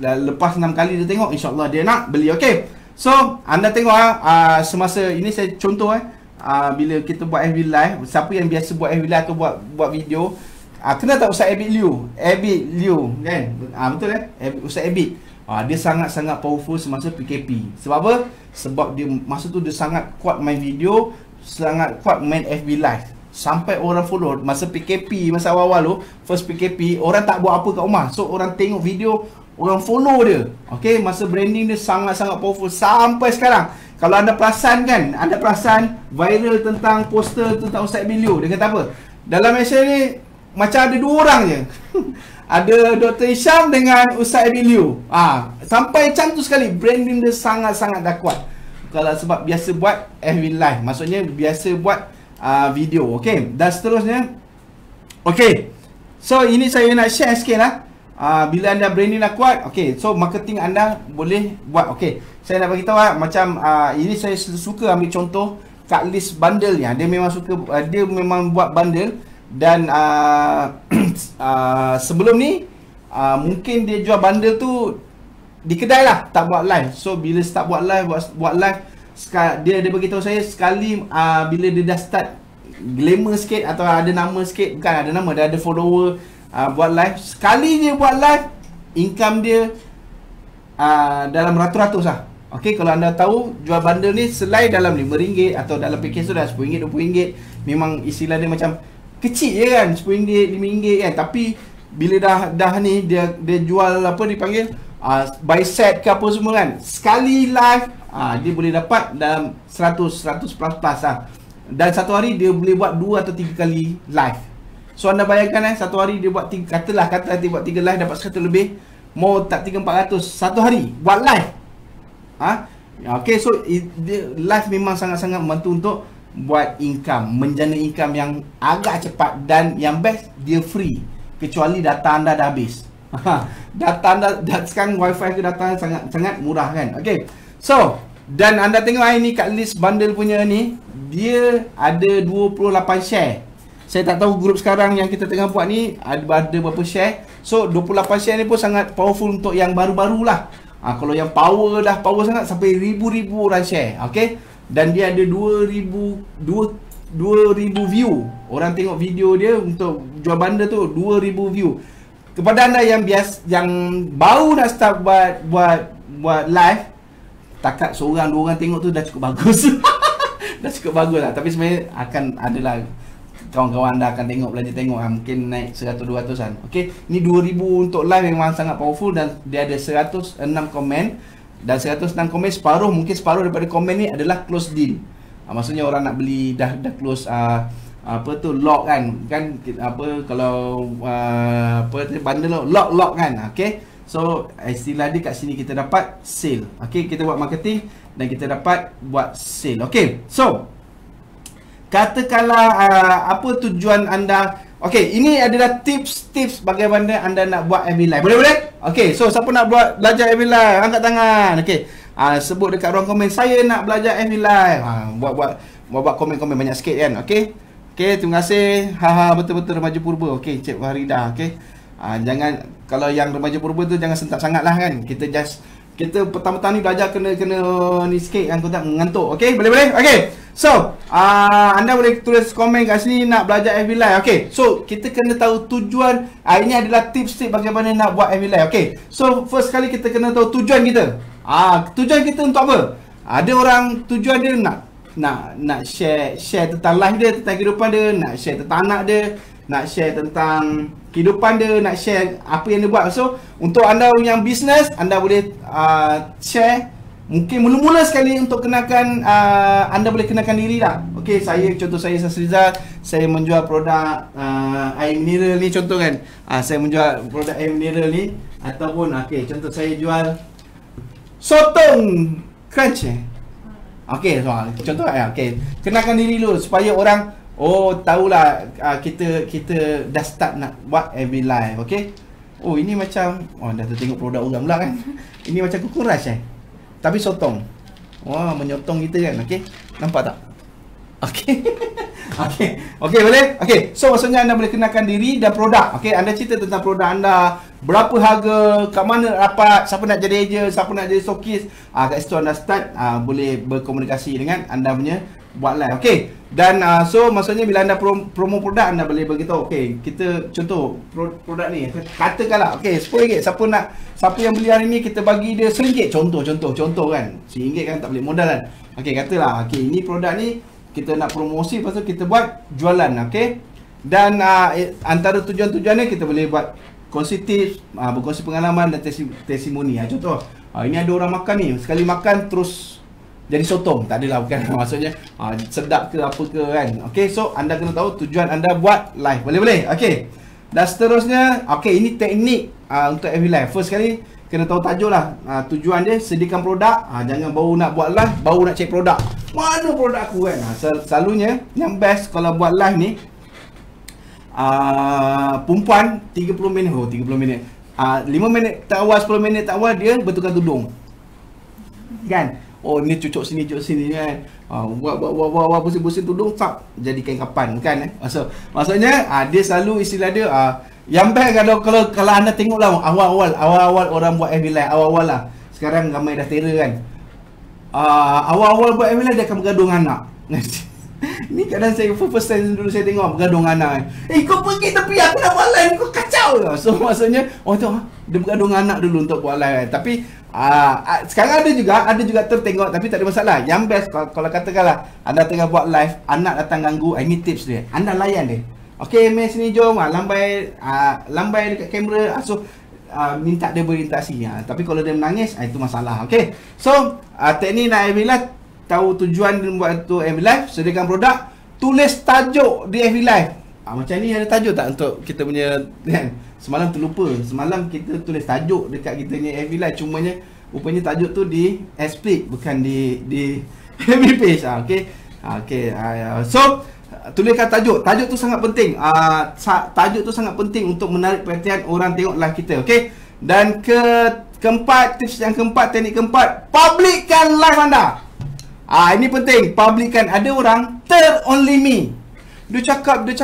lepas 6 kali dia tengok, insyaAllah dia nak beli. Okey. So anda tengok semasa ini saya contoh bila kita buat FB live, siapa yang biasa buat FB live atau buat video, kena tak Ustaz Abid Liu kan? Betul kan? Ustaz Abid. Dia sangat-sangat powerful semasa PKP. Sebab apa? Sebab dia masa tu dia sangat kuat main video, sangat kuat main FB live. Sampai orang follow masa PKP, masa awal-awal tu, first PKP, orang tak buat apa kat rumah. So orang tengok video, orang follow dia. Okey, masa branding dia sangat-sangat powerful sampai sekarang. Kalau anda perasan viral tentang poster tentang Ustaz Abid Liu, dia kata apa? Dalam Malaysia ni macam ada 2 orang je. Ada Dr. Hisham dengan Ustaz Abid Liu. Sampai cantik sekali. Branding dia sangat-sangat dah kuat. Kalau sebab biasa buat FB live, maksudnya biasa buat video. Okey. Dan seterusnya, okey. So ini saya nak share sikit lah. Bila anda branding dah kuat, okey. So marketing anda boleh buat. Okey. Saya nak bagi tahu macam ini saya suka ambil contoh Kak Liz bundle ni. Dia memang suka, dia memang buat bundle. Dan sebelum ni mungkin dia jual bundle tu di kedai lah, tak buat live. So bila start buat live dia beritahu saya sekali bila dia dah start glamour sikit atau ada nama sikit, bukan ada nama, dia ada follower, buat live, sekali dia buat live, income dia dalam ratus-ratus lah. Okey, kalau anda tahu jual bundle ni selain dalam RM5 atau dalam package tu dah RM10, RM20, memang istilah dia macam kecil je kan, RM10, RM5 kan. Tapi bila dah ni dia jual apa dipanggil buy set ke apa semua kan, sekali live dia boleh dapat dalam 100 plus lah. Dan satu hari dia boleh buat 2 atau 3 kali live. So anda bayangkan satu hari dia buat 3, katalah dia buat 3 live dapat 100 lebih, mau tak 300-400 satu hari buat live. Okay, so dia live memang sangat-sangat membantu untuk buat income, menjana income yang agak cepat, dan yang best dia free kecuali data anda dah habis. Data anda sekarang wifi ke data sangat murah kan. Okey. So, dan anda tengok ini kat list bundle punya ni, dia ada 28 share. Saya tak tahu grup sekarang yang kita tengah buat ni ada berapa share. So 28 share ni pun sangat powerful untuk yang baru-baru lah. Kalau yang power sangat sampai ribu-ribu orang share. Okay, dan dia ada 2000 view. Orang tengok video dia untuk jual benda tu 2000 view. Kepada anda yang yang baru nak start buat live, takat seorang dua orang tengok tu dah cukup bagus. Dah cukup bagus lah. Tapi sebenarnya akan adalah kawan-kawan anda akan tengok mungkin naik 100-200an. Okey, ni 2000 untuk live memang sangat powerful dan dia ada 106 komen. Dan 106 komen mungkin separuh daripada komen ni adalah close deal. Maksudnya orang nak beli dah close lock kan kalau bundle lock kan. Okey, so istilah dia kat sini kita dapat sale. Okey, kita buat marketing dan kita dapat buat sale. Okey, so katakanlah apa tujuan anda. Okey, ini adalah tips-tips bagaimana anda nak buat FB Live. Boleh? Okey, so siapa nak belajar FB Live, angkat tangan. Okey, sebut dekat ruang komen, saya nak belajar FB Live. Buat komen-komen banyak sikit kan. Okey, terima kasih. Betul-betul remaja purba. Okey, Cik Farida. Okey, jangan, kalau yang remaja purba tu jangan sentak sangat lah kan. Kita petang-petang ni belajar kena ni sikit kan, kau tak mengantuk. Okey, boleh? Okey, so anda boleh tulis komen kat sini nak belajar FB Live. Okey, so kita kena tahu tujuan. Ini adalah tips-tips bagaimana nak buat FB Live. Okey, so first kali kita kena tahu tujuan kita. Tujuan kita untuk apa? Ada orang tujuan dia nak share tentang live dia, tentang kehidupan dia, nak share tentang anak dia, nak share tentang kehidupan dia, nak share apa yang dia buat. So untuk anda yang bisnes, anda boleh share. Mungkin mula-mula sekali untuk kenakan, anda boleh kenakan diri lah. Okey, contoh saya Sasrizal, saya menjual produk air mineral ni, contoh kan. Saya menjual produk air mineral ni, ataupun contoh saya jual sotong crunch. Okey, so contoh kenakan diri dulu supaya orang tahulah kita dah start nak buat FB Live. Okey. Ini macam dah tengok produk orang pula kan. Ini macam kuku rush tapi sotong. Menyotong kita kan. Okey. Nampak tak? Okey. Okey, boleh? Okey. So maksudnya anda boleh kenakan diri dan produk. Okey, anda cerita tentang produk anda, berapa harga, kat mana dapat, siapa nak jadi agent, siapa nak jadi stokis. Kat situ anda start boleh berkomunikasi dengan anda punya buat live. Okey. Dan so maksudnya bila anda promo produk, anda boleh beritahu, okey, kita contoh produk ni, katakanlah RM10. Siapa yang beli hari ni kita bagi dia RM1. Contoh kan. RM1 kan tak beli modal kan. Okey, katalah ini produk ni kita nak promosi, lepas tu kita buat jualan. Okey. Dan antara tujuan-tujuannya kita boleh buat kongsi tips, berkongsi pengalaman dan testimoni. Contoh, ini ada orang makan ni, sekali makan terus jadi sotong. Tak adalah, bukan. Maksudnya sedap ke apa ke kan. Okey, so anda kena tahu tujuan anda buat live. Boleh? Okey. Dan seterusnya, ini teknik untuk FB Live. First kali kena tahu tajuk lah. Tujuan dia sediakan produk. Jangan baru nak buat live, baru nak cek produk. Mana produk aku kan. Selalunya yang best kalau buat live ni, perempuan 30 minit. 30 minit. 5 minit tak awal, 10 minit tak awal dia bertukar tudung. Kan? Ni cucuk sini kan. Buat pusing-pusing tudung, tak jadi kain kapan kan. Maksudnya dia selalu istilah dia yang best kalau anda tengoklah awal-awal orang buat FB Live awal-awal lah. Sekarang ramai dah terror kan. Awal-awal buat FB Live dia akan bergaduh dengan anak. Ni kadang saya first time dulu saya tengok bergaduh dengan anak. Kau pergi tepi, aku nak buat live, kau kacau. So maksudnya dia bergaduh dengan anak dulu untuk buat live. Tapi sekarang ada juga tertengok, tapi tak ada masalah. Yang best kalau katakanlah anda tengah buat live, anak datang ganggu, ini tips dia. Anda layan dia. Okey, mes sini jom, lambai dekat kamera. So minta dia berinteraksi. Tapi kalau dia menangis, itu masalah. Okey. So teknik nak FB Live, tahu tujuan dia buat tu FB Live, sediakan produk, tulis tajuk di FB Live. Macam ni ada tajuk tak untuk kita punya kan? Semalam terlupa. Semalam kita tulis tajuk dekat kita punya FB Live, cumanya rupanya tajuk tu di split, bukan di FB page. So tuliskan tajuk. Tajuk tu sangat penting. Tajuk tu sangat penting untuk menarik perhatian orang tengok live kita. Okey. Dan keempat, tips yang keempat, teknik keempat, publikkan live anda. Ini penting, publikkan. Ada orang only me. Dia cakap, dia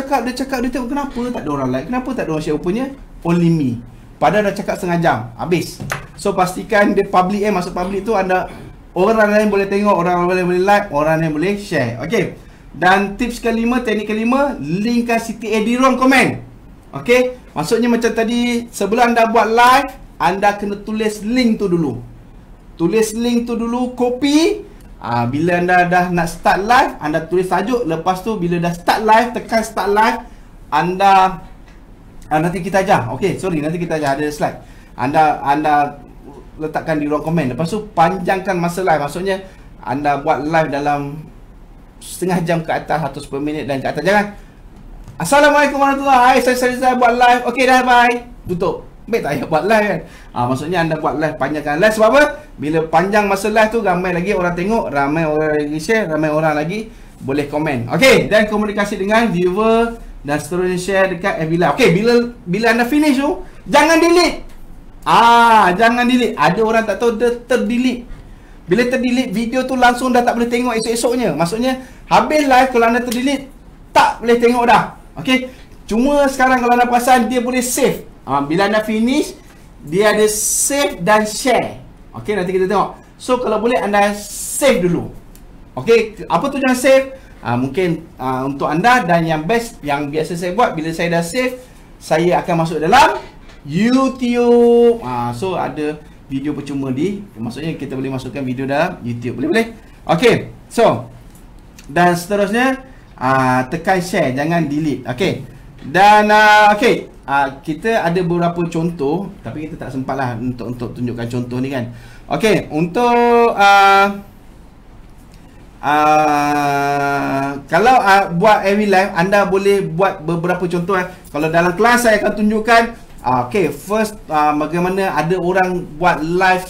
tengok kenapa tak ada orang like, kenapa tak ada orang share, rupanya only me. padahal dah cakap setengah jam, habis. So pastikan dia public masuk public tu anda orang lain boleh tengok, orang lain boleh like, orang lain boleh share. Okey. Dan tips kelima, teknik kelima, linkkan CTA di ruang komen. Okey. Maksudnya macam tadi, sebelum anda buat live, anda kena tulis link tu dulu. Tulis link tu dulu, copy. Bila anda dah nak start live, anda tulis tajuk. Lepas tu bila dah start live, tekan start live, anda nanti kita ajar. Okey, sorry, nanti kita ajar, ada slide. Anda letakkan di ruang komen. Lepas tu panjangkan masa live. Maksudnya anda buat live dalam setengah jam ke atas atau 10 minit dan ke atas. Jangan Assalamualaikum warahmatullahi wabarakatuh. Saya buat live. Okey dah, bye. Tutup. Baik tak payah buat live kan. Maksudnya anda buat live, panjangkan live. Sebab apa? Bila panjang masa live tu, ramai lagi orang tengok, ramai orang lagi share, ramai orang lagi boleh komen. Okey, dan komunikasi dengan viewer dan seterusnya, share dekat FB Live. Okey, bila anda finish tu, jangan delete. Jangan delete. Ada orang tak tahu dia terdelete. Bila terdelete, video tu langsung dah tak boleh tengok esok-esoknya. Maksudnya habis live, kalau anda terdelete, tak boleh tengok dah. Okey. Cuma sekarang kalau anda perasan, dia boleh save. Bila anda finish, dia ada save dan share. Okey, nanti kita tengok. So kalau boleh anda save dulu. Okey, apa tujuan save? Mungkin untuk anda, dan yang best, yang biasa saya buat, bila saya dah save, saya akan masuk dalam YouTube. So ada video percuma maksudnya kita boleh masukkan video dalam YouTube. Boleh? Okey. So dan seterusnya, tekan share, jangan delete. Okey. Dan okey, kita ada beberapa contoh, tapi kita tak sempat lah untuk tunjukkan contoh ni kan. Okey, untuk kalau buat every live, anda boleh buat beberapa contoh. Kalau dalam kelas saya akan tunjukkan. Okay, first bagaimana ada orang buat live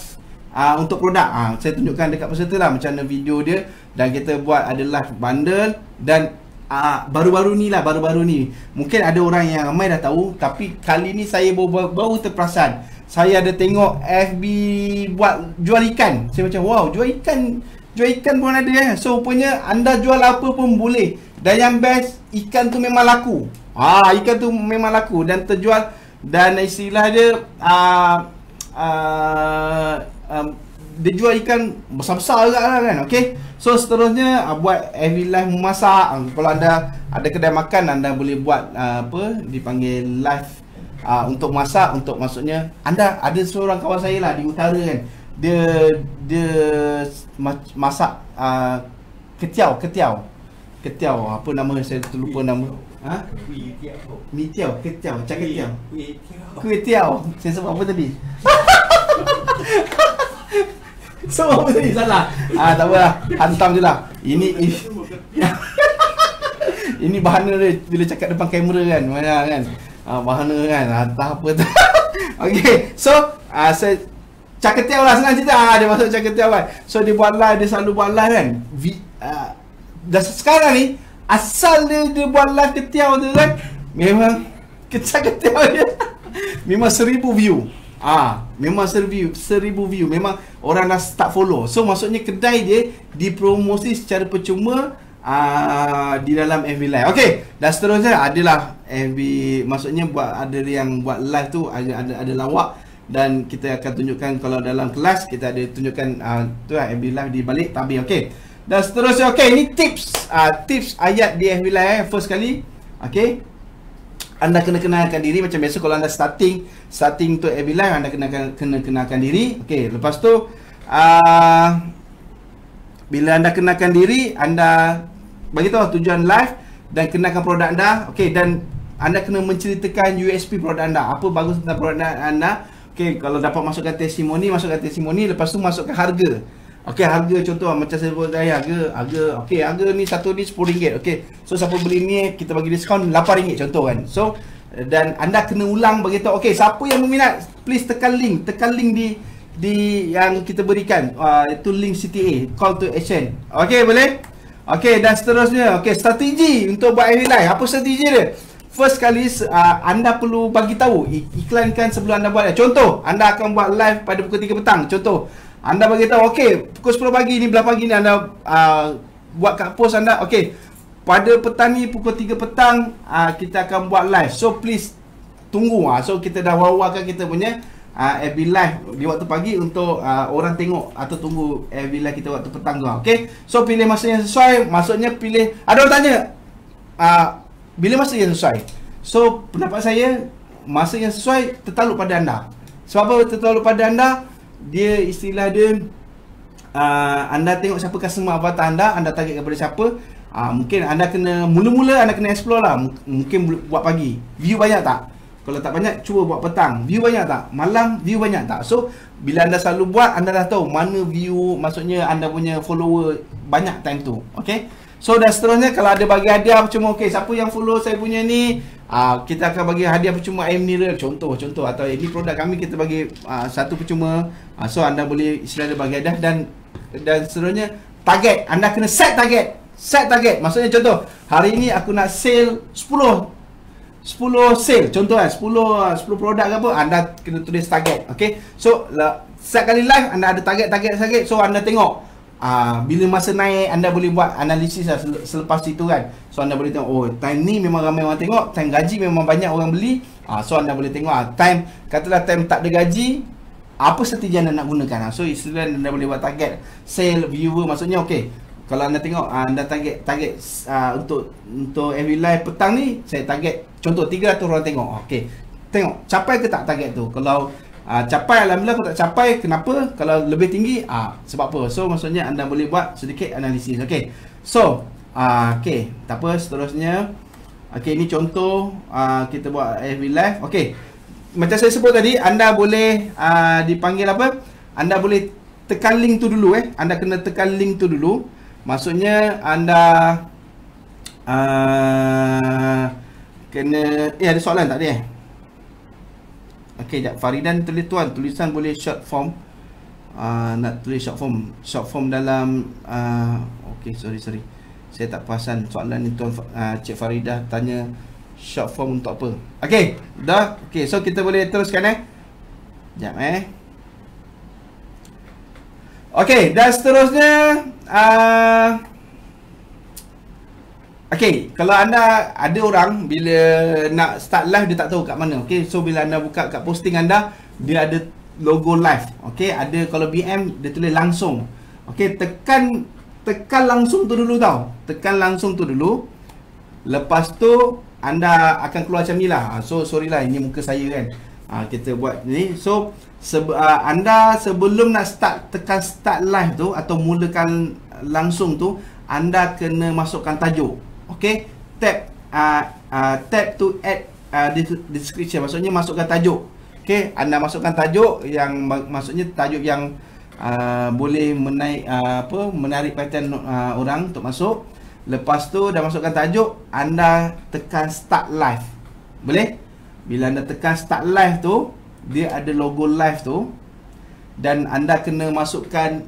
untuk produk. Saya tunjukkan dekat peserta lah macam mana video dia. Dan kita buat ada live bundle. Dan baru-baru ni mungkin ada orang yang ramai dah tahu, tapi kali ni saya baru terperasan. Saya ada tengok FB buat jual ikan. Saya macam wow, jual ikan pun ada. So rupanya anda jual apa pun boleh. Dan yang best, ikan tu memang laku. Ikan tu memang laku dan terjual. Dan istilah dia dia jual ikan besar-besar juga kan. Okey. So seterusnya buat every live memasak. Kalau anda ada kedai makan, anda boleh buat dipanggil live untuk masak. Untuk maksudnya anda ada seorang kawan saya lah di utara kan. Dia masak ketiau. Apa nama, saya terlupa nama. Mi tiao, ketiau, caketiau. Kuih tiao. Saya sebut apa tadi? Sebut apa tadi? Salah. Tak apalah, hantam je lah. Ini bahana dia bila cakap depan kamera kan. Mana kan? Bahana kan. Tak apa tu. Okey. So, saya caketiau lah, senang cerita. Dia masuk caketiau kan. So dia buat live, dia selalu buat live kan. Dah sekarang ni asal dia buat live ketiau tu kan, memang ketiau dia memang 1000 view. Memang 1000 view. Memang orang dah start follow. So maksudnya kedai dia dipromosi secara percuma di dalam FB Live. Okey, dan seterusnya adalah FB, maksudnya ada yang buat live tu ada lawak, dan kita akan tunjukkan kalau dalam kelas kita ada tunjukkan tu FB Live di balik tabir. Okey. Dan seterusnya, okey, ini tips ayat di FB Live first kali. Okey. Anda kena kenalkan diri macam biasa. Kalau anda starting untuk FB Live, anda kena kenalkan diri. Okey, lepas tu bila anda kenalkan diri, anda bagi tahu tujuan live dan kenalkan produk anda. Okey, dan anda kena menceritakan USP produk anda. Apa bagus tentang produk anda. Okey, kalau dapat masukkan testimoni, lepas tu masukkan harga. Okey, harga contoh macam saya buat saya harga okey, harga ni satu ni RM10. Okey. So siapa beli ni kita bagi diskaun RM8 contoh kan. So dan anda kena ulang bagi tahu okey, siapa yang berminat please tekan link di yang kita berikan. Itu link CTA, call to action. Okey, boleh? Okey, dan seterusnya okey, strategi untuk buat FB Live. Apa strategi dia? First kali anda perlu bagi tahu, iklankan sebelum anda buat. Contoh, anda akan buat live pada pukul 3 petang. Contoh, anda bagi tahu, okey, pukul 10 pagi ni, belah pagi ni anda buat kat post anda, okey, pada petang ni pukul 3 petang kita akan buat live. So please tunggu. So kita dah war-warkan kita punya FB Live di waktu pagi untuk orang tengok atau tunggu FB Live kita waktu petang tu. Okay, so pilih masa yang sesuai. Maksudnya pilih, ada orang tanya bila masa yang sesuai. So pendapat saya, masa yang sesuai tertakluk pada anda. Sebab apa tertakluk pada anda? Dia istilah dia, anda tengok siapa customer avatar anda target kepada siapa. Mungkin anda kena mula-mula anda kena explore lah. Mungkin buat pagi, view banyak tak? Kalau tak banyak, cuba buat petang, view banyak tak? Malam, view banyak tak? So bila anda selalu buat, anda dah tahu mana view, maksudnya anda punya follower banyak time tu. Okay, so dan seterusnya, kalau ada bagi hadiah percuma, okay, siapa yang follow saya punya ni, kita akan bagi hadiah percuma air mineral, contoh, atau ini produk kami kita bagi satu percuma. So anda boleh istilahnya bagi hadiah. Dan seterusnya, target, anda kena set target. Maksudnya contoh, hari ini aku nak sale 10 sale, contoh kan, 10 produk ke apa, anda kena tulis target. Okay, so setiap kali live anda ada target. So anda tengok bila masa naik, anda boleh buat analisis lah selepas itu kan. So anda boleh tengok, oh time ni memang ramai orang tengok, time gaji memang banyak orang beli. So anda boleh tengok time, katalah time tak ada gaji, apa strategi anda nak gunakan. So istilah anda boleh buat target sale, viewer, maksudnya okay, kalau anda tengok anda target untuk every live petang ni, saya target contoh 300 orang tengok. Okey, tengok capai ke tak target tu. Kalau capai, alhamdulillah. Kalau tak capai, kenapa? Kalau lebih tinggi, sebab apa? So maksudnya anda boleh buat sedikit analisis. Okey, so okey, tak apa, seterusnya. Okey, ini contoh kita buat every live. Okey, macam saya sebut tadi, anda boleh dipanggil apa? Anda boleh tekan link tu dulu. Anda kena tekan link tu dulu. Maksudnya anda kena ada soalan tak dia? Okey, jap, Faridan tulis tuan, tulisan boleh short form. Nak tulis short form dalam okey, sorry. Saya tak perasan soalan ni tuan. Cik Faridah tanya short form untuk apa? Okey, dah. Okey, so kita boleh teruskan Jap Okey, dan seterusnya okey, kalau anda ada orang bila nak start live dia tak tahu kat mana. Okey, so bila anda buka kat posting anda, dia ada logo live. Okey, ada kalau BM dia tulis langsung. Okey, tekan langsung tu dulu tau. Tekan langsung tu dulu. Lepas tu anda akan keluar macam ni lah. So sorry lah, ini muka saya kan. Kita buat ni. So anda sebelum nak tekan start live tu atau mulakan langsung tu, anda kena masukkan tajuk. Okey, tab to add description, maksudnya masukkan tajuk. Okey, anda masukkan tajuk yang maksudnya tajuk yang boleh menarik perhatian orang untuk masuk. Lepas tu dah masukkan tajuk, anda tekan start live. Boleh? Bila anda tekan start live tu, dia ada logo live tu, dan anda kena masukkan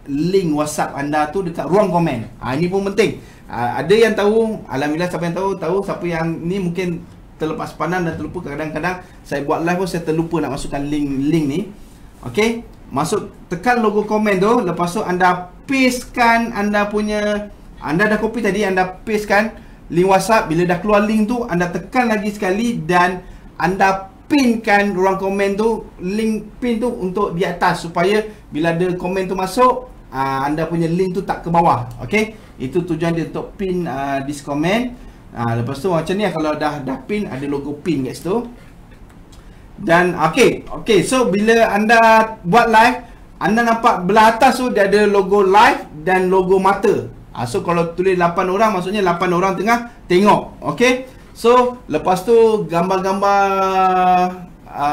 link WhatsApp anda tu dekat ruang komen. Ini pun penting. Ada yang tahu, alhamdulillah siapa yang tahu, siapa yang ni mungkin terlepas pandang dan terlupa. Kadang-kadang saya buat live pun saya terlupa nak masukkan link ni. Okey, tekan logo komen tu, lepas tu anda pastekan anda dah copy tadi, anda pastekan link WhatsApp. Bila dah keluar link tu, anda tekan lagi sekali dan anda pinkan ruang komen tu, link pin tu untuk di atas, supaya bila ada komen tu masuk, anda punya link tu tak ke bawah. Okey, itu tujuan dia untuk pin this comment. Lepas tu macam ni, kalau dah pin, ada logo pin kat situ. Dan okey, so bila anda buat live, anda nampak belah atas tu dia ada logo live dan logo mata. So kalau tulis 8 orang, maksudnya 8 orang tengah tengok. Okey, so lepas tu gambar-gambar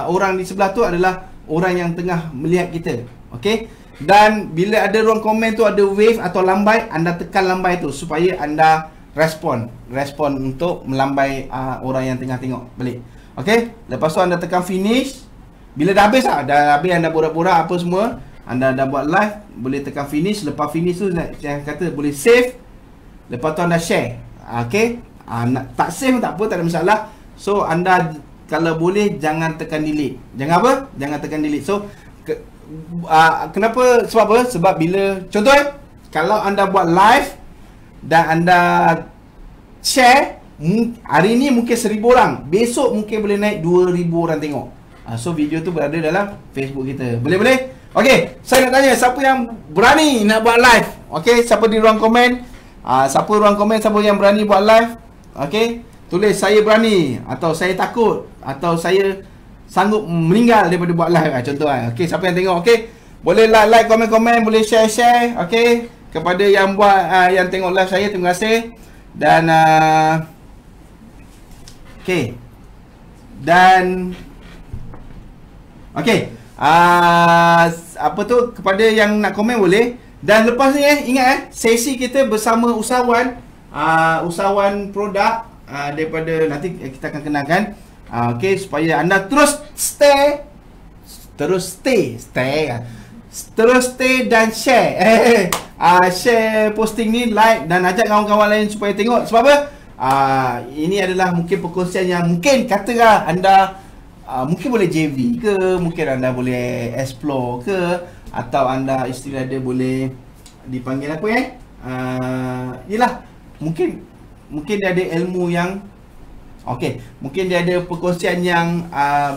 orang di sebelah tu adalah orang yang tengah melihat kita. Okey, dan bila ada ruang komen tu ada wave atau lambai, anda tekan lambai tu supaya anda respon untuk melambai orang yang tengah tengok balik. Okey, lepas tu anda tekan finish. Bila dah habis anda borak-borak apa semua, anda dah buat live, boleh tekan finish. Lepas finish tu yang kata boleh save. Lepas tu anda share. Okey, tak save tak apa, tak ada masalah. So anda kalau boleh jangan tekan delete. Jangan apa? Jangan tekan delete. So kenapa? Sebab apa? Sebab bila contoh kalau anda buat live dan anda share, hari ni mungkin 1000 orang, besok mungkin boleh naik 2000 orang tengok. So video tu berada dalam Facebook kita. Boleh? Okey, saya nak tanya siapa yang berani nak buat live? Okey, siapa di ruang komen? Siapa yang berani buat live? Okey, tulis saya berani, atau saya takut, atau saya sanggup meninggal daripada buat live. Contoh okey, siapa yang tengok? Okey, boleh like, komen, boleh share. Okey, kepada yang buat yang tengok live saya, terima kasih. Dan okey. Dan okey. Apa tu, kepada yang nak komen boleh. Dan lepas ni ingat sesi kita bersama usahawan produk daripada, nanti kita akan kenalkan. Okey, supaya anda terus stay dan share. Share posting ni, like, dan ajak kawan-kawan lain supaya tengok. Sebab apa? Ini adalah mungkin perkongsian yang mungkin katalah anda mungkin boleh JV ke, mungkin anda boleh explore ke, atau anda istilah dia boleh dipanggil apa yelah, mungkin dia ada ilmu yang okey, mungkin dia ada perkongsian yang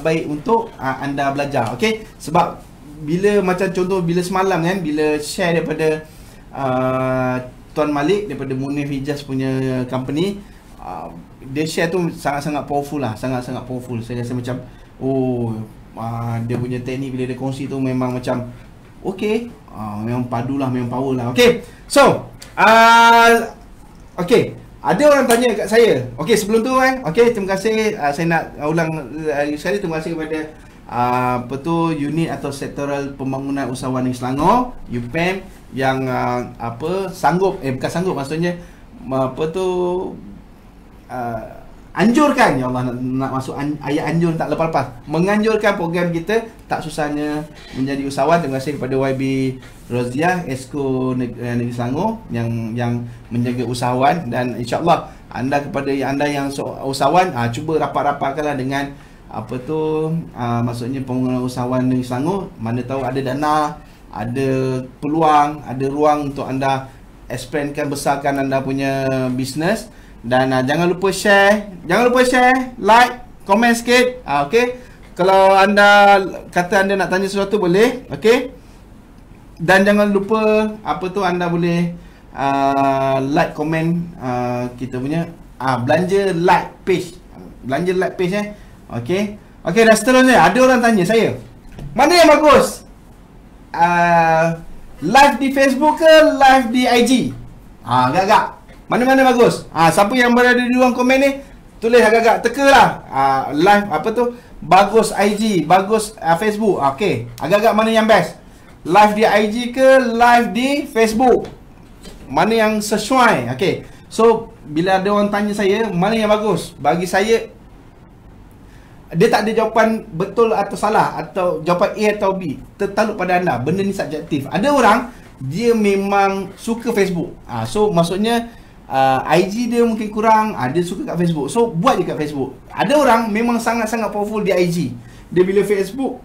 baik untuk anda belajar. Okey, sebab bila macam contoh, bila semalam bila share daripada Tuan Malik daripada Munif Hijaz punya company, dia share tu sangat-sangat powerful lah, sangat-sangat powerful. Saya rasa macam dia punya teknik bila dia kongsi tu memang macam okey, memang padu lah, memang power lah. Okey, so okey, ada orang tanya kat saya. Okey, sebelum tu okey, terima kasih. Saya nak ulang sekali, terima kasih kepada unit atau sektoral pembangunan usahawan negeri Selangor, UPEM, yang sanggup, bukan sanggup, maksudnya anjurkan, ya Allah, nak masuk ayat anjur tak lepas-lepas, menganjurkan program kita tak susahnya menjadi usahawan. Terima kasih kepada YB Roziah, Esko Negeri Selangor yang menjaga usahawan. Dan insya-Allah kepada anda yang usahawan, cuba rapat-rapatkanlah dengan maksudnya pembangunan usahawan Negeri Selangor. Mana tahu ada dana, ada peluang, ada ruang untuk anda expandkan, besarkan anda punya bisnes. Dan jangan lupa share, like, komen sikit. Okey. Kalau anda kata anda nak tanya sesuatu boleh, okey. Dan jangan lupa anda boleh like, komen kita punya belanja like page. Okey. Okey, dan seterusnya ada orang tanya saya, mana yang bagus? Live di Facebook ke live di IG? Agak-agak mana-mana bagus? Siapa yang berada di ruang komen ni, tulis agak-agak, tekalah. Live bagus IG, bagus Facebook. Okey, agak-agak mana yang best? Live di IG ke live di Facebook? Mana yang sesuai? Okey. So, bila ada orang tanya saya mana yang bagus, bagi saya dia tak ada jawapan betul atau salah, atau jawapan A atau B. Tertakluk pada anda. Benda ni subjektif. Ada orang dia memang suka Facebook. So maksudnya IG dia mungkin kurang, dia suka kat Facebook. So buat je kat Facebook. Ada orang memang sangat-sangat powerful di IG. Dia bila Facebook,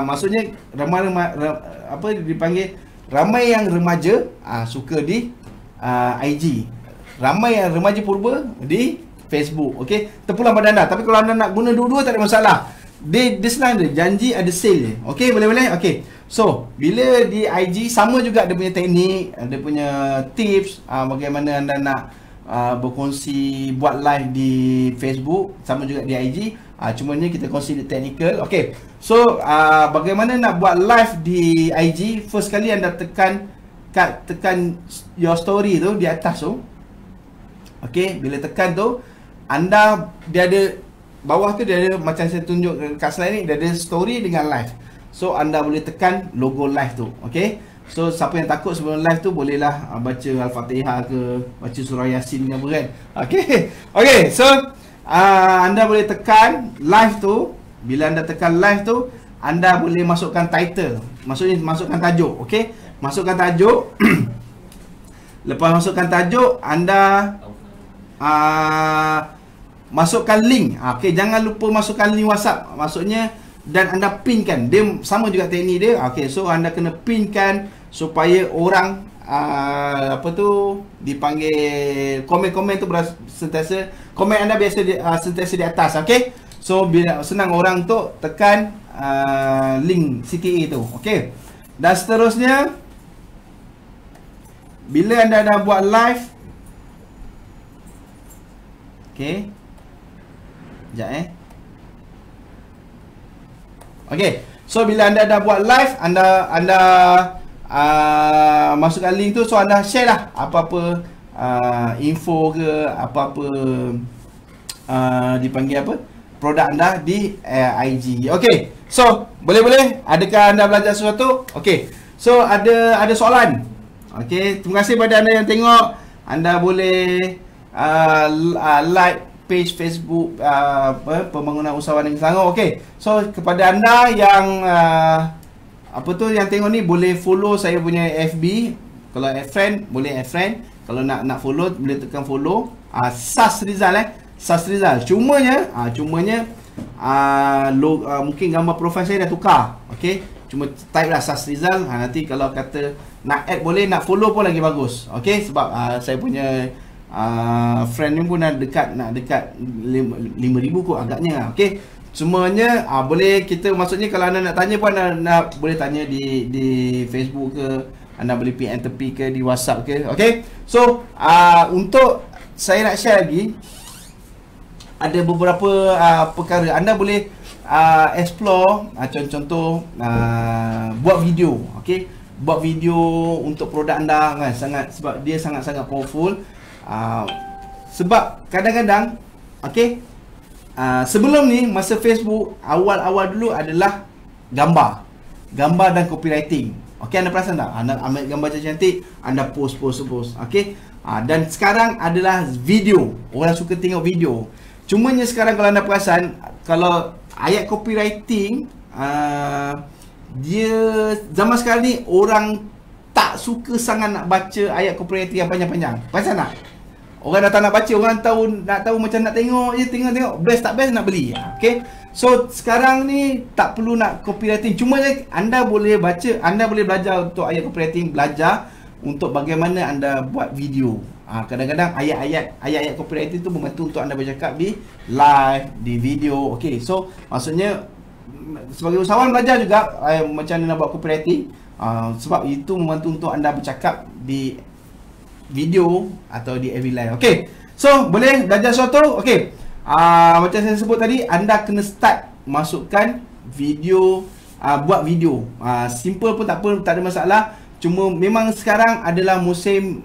maksudnya dipanggil ramai yang remaja suka di IG. Ramai yang remaja purba di Facebook. Okey, terpulang pada anda. Tapi kalau anda nak guna dua-dua tak ada masalah. Dia senang dia, janji ada sale je. Okey, boleh. Okey. So, bila di IG sama juga dia punya teknik, dia punya tips, bagaimana anda nak berkongsi buat live di Facebook, sama juga di IG. Cuma ni kita kongsi di technical. Okey. So, bagaimana nak buat live di IG? First kali anda tekan your story tu di atas tu. Okey, bila tekan tu dia ada bawah tu, dia ada macam saya tunjuk kat slide ni, dia ada story dengan live. So anda boleh tekan logo live tu. Okey. So siapa yang takut sebelum live tu bolehlah baca Al-Fatihah ke, baca surah Yasin ke apa kan. Okey. Okey, so anda boleh tekan live tu. Bila anda tekan live tu, anda boleh masukkan title. Maksudnya masukkan tajuk. Okey. Masukkan tajuk. Lepas masukkan tajuk, anda masukkan link. Okey, jangan lupa masukkan link WhatsApp. Maksudnya, dan anda pinkan. Dia sama juga teknik dia. Okey, so anda kena pinkan supaya orang apa tu dipanggil komen-komen tu sentiasa komen anda biasa sentiasa di atas, okey. So bila senang orang tu tekan link CTA tu, okey. Dan seterusnya bila anda dah buat live, okey. Sekejap okey. So bila anda dah buat live, anda masukkan link tu, so anda share lah apa-apa info ke apa-apa dipanggil apa produk anda di IG. Okey. So, boleh-boleh adakah anda belajar sesuatu? Okey. So, ada soalan. Okey, terima kasih pada anda yang tengok. Anda boleh like page Facebook Pembangunan Usahawan Negeri Selangor. Okey. So, kepada anda yang apa tu yang tengok ni, boleh follow saya punya FB. Kalau add friend, boleh add friend. Kalau nak follow, boleh tekan follow. SAS Rizal SAS Rizal. Cumanya mungkin gambar profil saya dah tukar. Okey. Cuma type lah SAS Rizal. Nanti kalau kata nak add boleh, nak follow pun lagi bagus. Okey, sebab saya punya friend ni pun nak dekat 5,000 kot agaknya. Okey. Semuanya boleh kita, maksudnya kalau anda nak tanya pun anda boleh tanya di Facebook ke, anda boleh PM tepi ke di WhatsApp ke. Okey. So untuk saya nak share lagi, ada beberapa perkara anda boleh explore. Contoh buat video. Okey, buat video untuk produk anda kan, sebab dia sangat-sangat powerful. Sebab kadang-kadang okey, sebelum ni masa Facebook awal-awal dulu adalah gambar dan copywriting. Okey, anda perasan tak? Anda ambil gambar cantik, anda post. Okey. Dan sekarang adalah video. Orang suka tengok video. Cumanya sekarang kalau anda perasan, kalau ayat copywriting, dia zaman sekarang ni orang tak suka sangat nak baca ayat copywriting yang panjang-panjang. Perasan tak? Orang dah tak nak baca, orang nak tahu macam nak tengok je, tengok best tak best nak beli. Okey. So sekarang ni tak perlu nak copywriting. Cuma anda boleh baca, anda boleh belajar untuk ayat copywriting, belajar untuk bagaimana anda buat video. Kadang-kadang ayat-ayat copywriting tu membantu untuk anda bercakap di live, di video. Okey. So maksudnya sebagai usahawan belajar juga macam mana nak buat copywriting. Sebab itu membantu untuk anda bercakap di video atau di FB Live. Okey. So, boleh belajar sesuatu? Okey. Macam saya sebut tadi, anda kena start masukkan video, buat video. Simple pun tak apa, tak ada masalah. Cuma memang sekarang adalah musim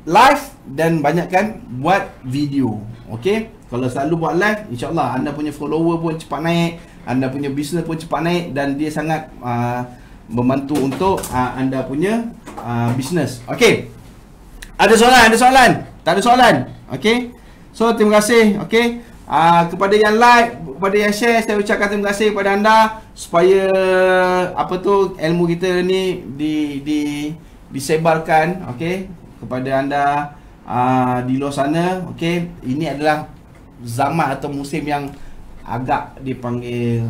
live dan banyakkan buat video. Okey. Kalau selalu buat live, insya-Allah anda punya follower pun cepat naik, anda punya bisnes pun cepat naik, dan dia sangat membantu untuk anda punya bisnes. Okey. Ada soalan? Tak ada soalan. Okey. So terima kasih. Okey. Kepada yang like, kepada yang share, saya ucapkan terima kasih kepada anda supaya apa tu ilmu kita ni disebarkan, okey, kepada anda di luar sana. Okey. Ini adalah zaman atau musim yang agak dipanggil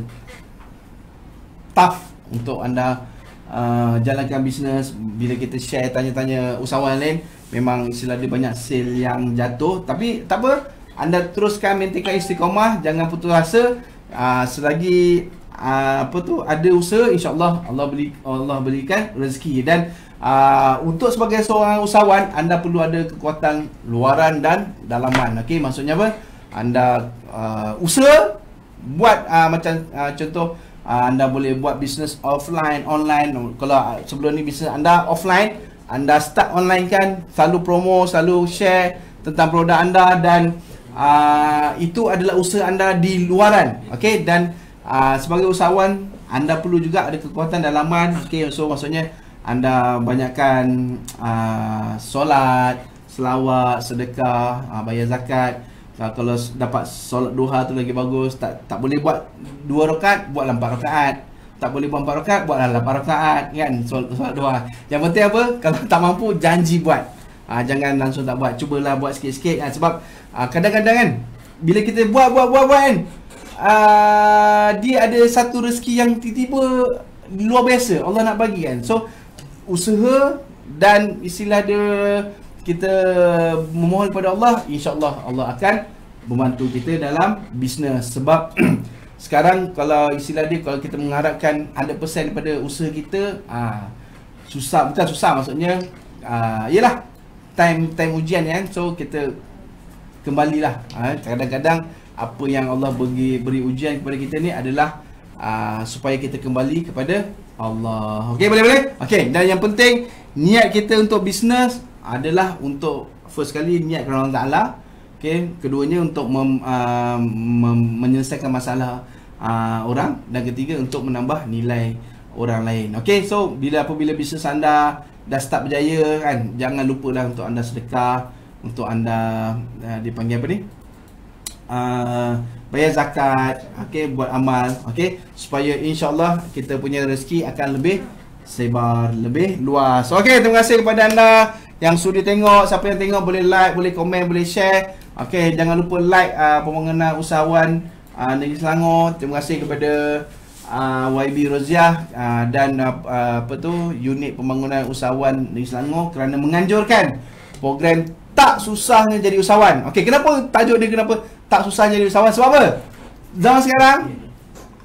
tough untuk anda jalankan bisnes. Bila kita share, tanya-tanya usahawan lain, memang istilah dia banyak sale yang jatuh. Tapi tak apa, anda teruskan maintainkan istiqamah, jangan putus asa. Selagi ada usaha, insya-Allah Allah berikan rezeki. Dan untuk sebagai seorang usahawan, anda perlu ada kekuatan luaran dan dalaman. Okey, maksudnya apa? Anda usaha buat macam contoh, anda boleh buat bisnes offline, online. Kalau sebelum ni bisnes anda offline, anda start online kan, selalu promo, selalu share tentang produk anda, dan itu adalah usaha anda di luaran. Okey. Dan sebagai usahawan, anda perlu juga ada kekuatan dalaman. Okey. So maksudnya anda banyakkan solat, selawat, sedekah, bayar zakat. Kalau dapat solat duha tu lagi bagus. Tak boleh buat 2 rakaat, buatlah 4 rakaat. Tak boleh buat 4 rakaat, buatlah 8 rakaat kan, solat duha. Yang penting apa? Kalau tak mampu, janji buat. Jangan langsung tak buat. Cubalah buat sikit-sikit kan. Sebab kadang-kadang kan, bila kita buat kan, dia ada satu rezeki yang tiba-tiba luar biasa Allah nak bagi kan. So usaha dan istilah dia kita memohon kepada Allah, insya-Allah Allah akan membantu kita dalam bisnes. Sebab sekarang kalau istilah dia, kalau kita mengharapkan 100% daripada usaha kita, susah, bukan susah maksudnya, yelah time ujian kan. So kita kembalilah, kadang-kadang apa yang Allah beri ujian kepada kita ni adalah supaya kita kembali kepada Allah. Okey, boleh? Okey, dan yang penting niat kita untuk bisnes adalah untuk first kali niat kerana Allah Taala. Okey, keduanya untuk menyelesaikan masalah orang, dan ketiga untuk menambah nilai orang lain. Okey, so apabila bisnes anda dah start berjaya kan, jangan lupalah untuk anda sedekah, untuk anda dipanggil apa ni? Bayar zakat, okey, buat amal, okey, supaya insya-Allah kita punya rezeki akan lebih sebar, lebih luas. Okey, terima kasih kepada anda yang sudi tengok. Siapa yang tengok boleh like, boleh komen, boleh share. Okey, jangan lupa like pembangunan usahawan Negeri Selangor. Terima kasih kepada YB Roziah dan unit pembangunan usahawan Negeri Selangor kerana menganjurkan program tak susahnya jadi usahawan. Okey, kenapa tajuk dia kenapa tak susah jadi usahawan? Sebab apa? Zaman sekarang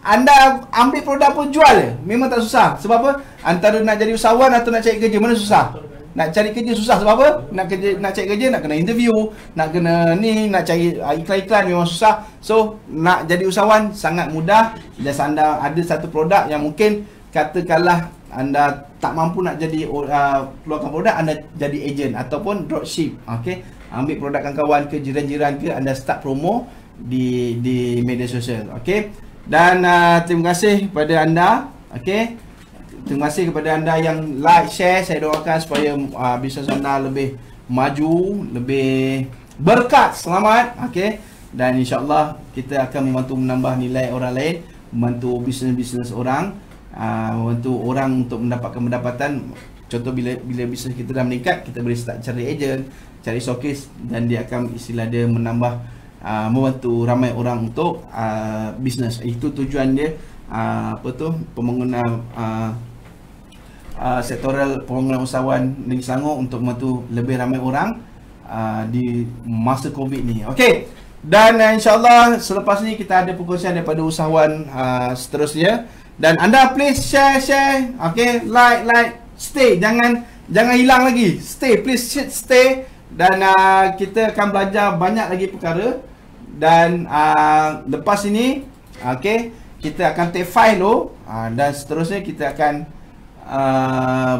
anda ambil produk pun jual je. Memang tak susah. Sebab apa? Antara nak jadi usahawan atau nak cari kerja, mana susah? Nak cari kerja susah. Sebab apa? Nak cari kerja nak kena interview, nak kena ni, nak cari iklan-iklan, memang susah. So nak jadi usahawan sangat mudah. Dan anda ada satu produk yang mungkin katakanlah anda tak mampu nak jadi keluarkan produk, anda jadi ejen ataupun dropship. Okey, ambil produk kawan-kawan ke, jiran-jiran ke, anda start promo di media sosial. Okey, dan terima kasih kepada anda. Okey, terima kasih kepada anda yang like, share. Saya doakan supaya bisnes anda lebih maju, lebih berkat, selamat. Okey, dan insya-Allah kita akan membantu menambah nilai orang lain, membantu bisnes-bisnes orang, membantu orang untuk mendapatkan pendapatan. Contoh bila bisnes kita dah meningkat, kita boleh start cari ejen, cari showcase, dan dia akan istilah dia menambah membantu ramai orang untuk bisnes. Itu tujuan dia, pembangunan sektoral pembangunan usahawan Negeri Selangor, untuk membantu lebih ramai orang di masa Covid ni. Okey, dan insya-Allah selepas ni kita ada perkongsian daripada usahawan seterusnya. Dan anda please share. Okey, like, stay, jangan hilang lagi. Stay, please stay. Dan kita akan belajar banyak lagi perkara. Dan lepas ini, okey, kita akan take file dulu, dan seterusnya kita akan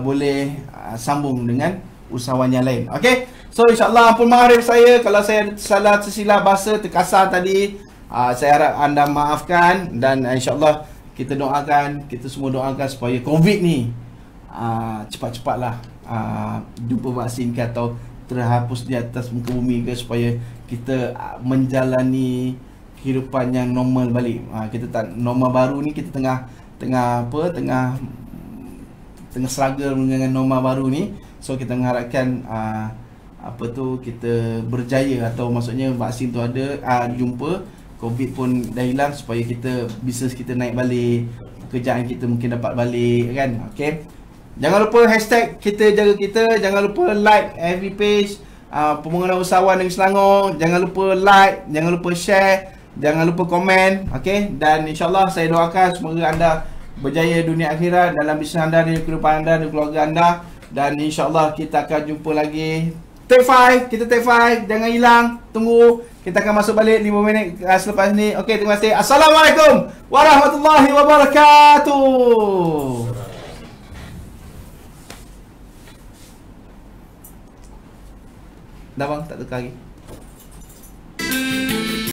boleh sambung dengan usahawan yang lain. Okey, so insya-Allah ampun maaf saya kalau saya salah tersilap bahasa, terkasar tadi. Saya harap anda maafkan, dan insya-Allah kita doakan, kita semua doakan supaya Covid ni cepat-cepatlah jumpa vaksin ke, atau terhapus di atas muka bumi ke, supaya kita menjalani kehidupan yang normal balik. Kita tak normal baru ni, kita tengah struggle dengan normal baru ni. So kita mengharapkan kita berjaya, atau maksudnya vaksin tu ada, jumpa, Covid pun dah hilang, supaya kita bisnes kita naik balik, pekerjaan kita mungkin dapat balik kan. Okey, jangan lupa hashtag kita jaga kita, jangan lupa like every page pembangunan usahawan Negeri Selangor, jangan lupa like, jangan lupa share, jangan lupa komen. Okey, dan insya-Allah saya doakan semoga anda berjaya dunia akhirat dalam bisnes anda, dan kehidupan anda, dan keluarga anda. Dan insya-Allah kita akan jumpa lagi. Take 5, kita take 5, jangan hilang, tunggu. Kita akan masuk balik 5 minit selepas ni. Okey, terima kasih. Assalamualaikum warahmatullahi wabarakatuh. Dah bang, tak tukar lagi.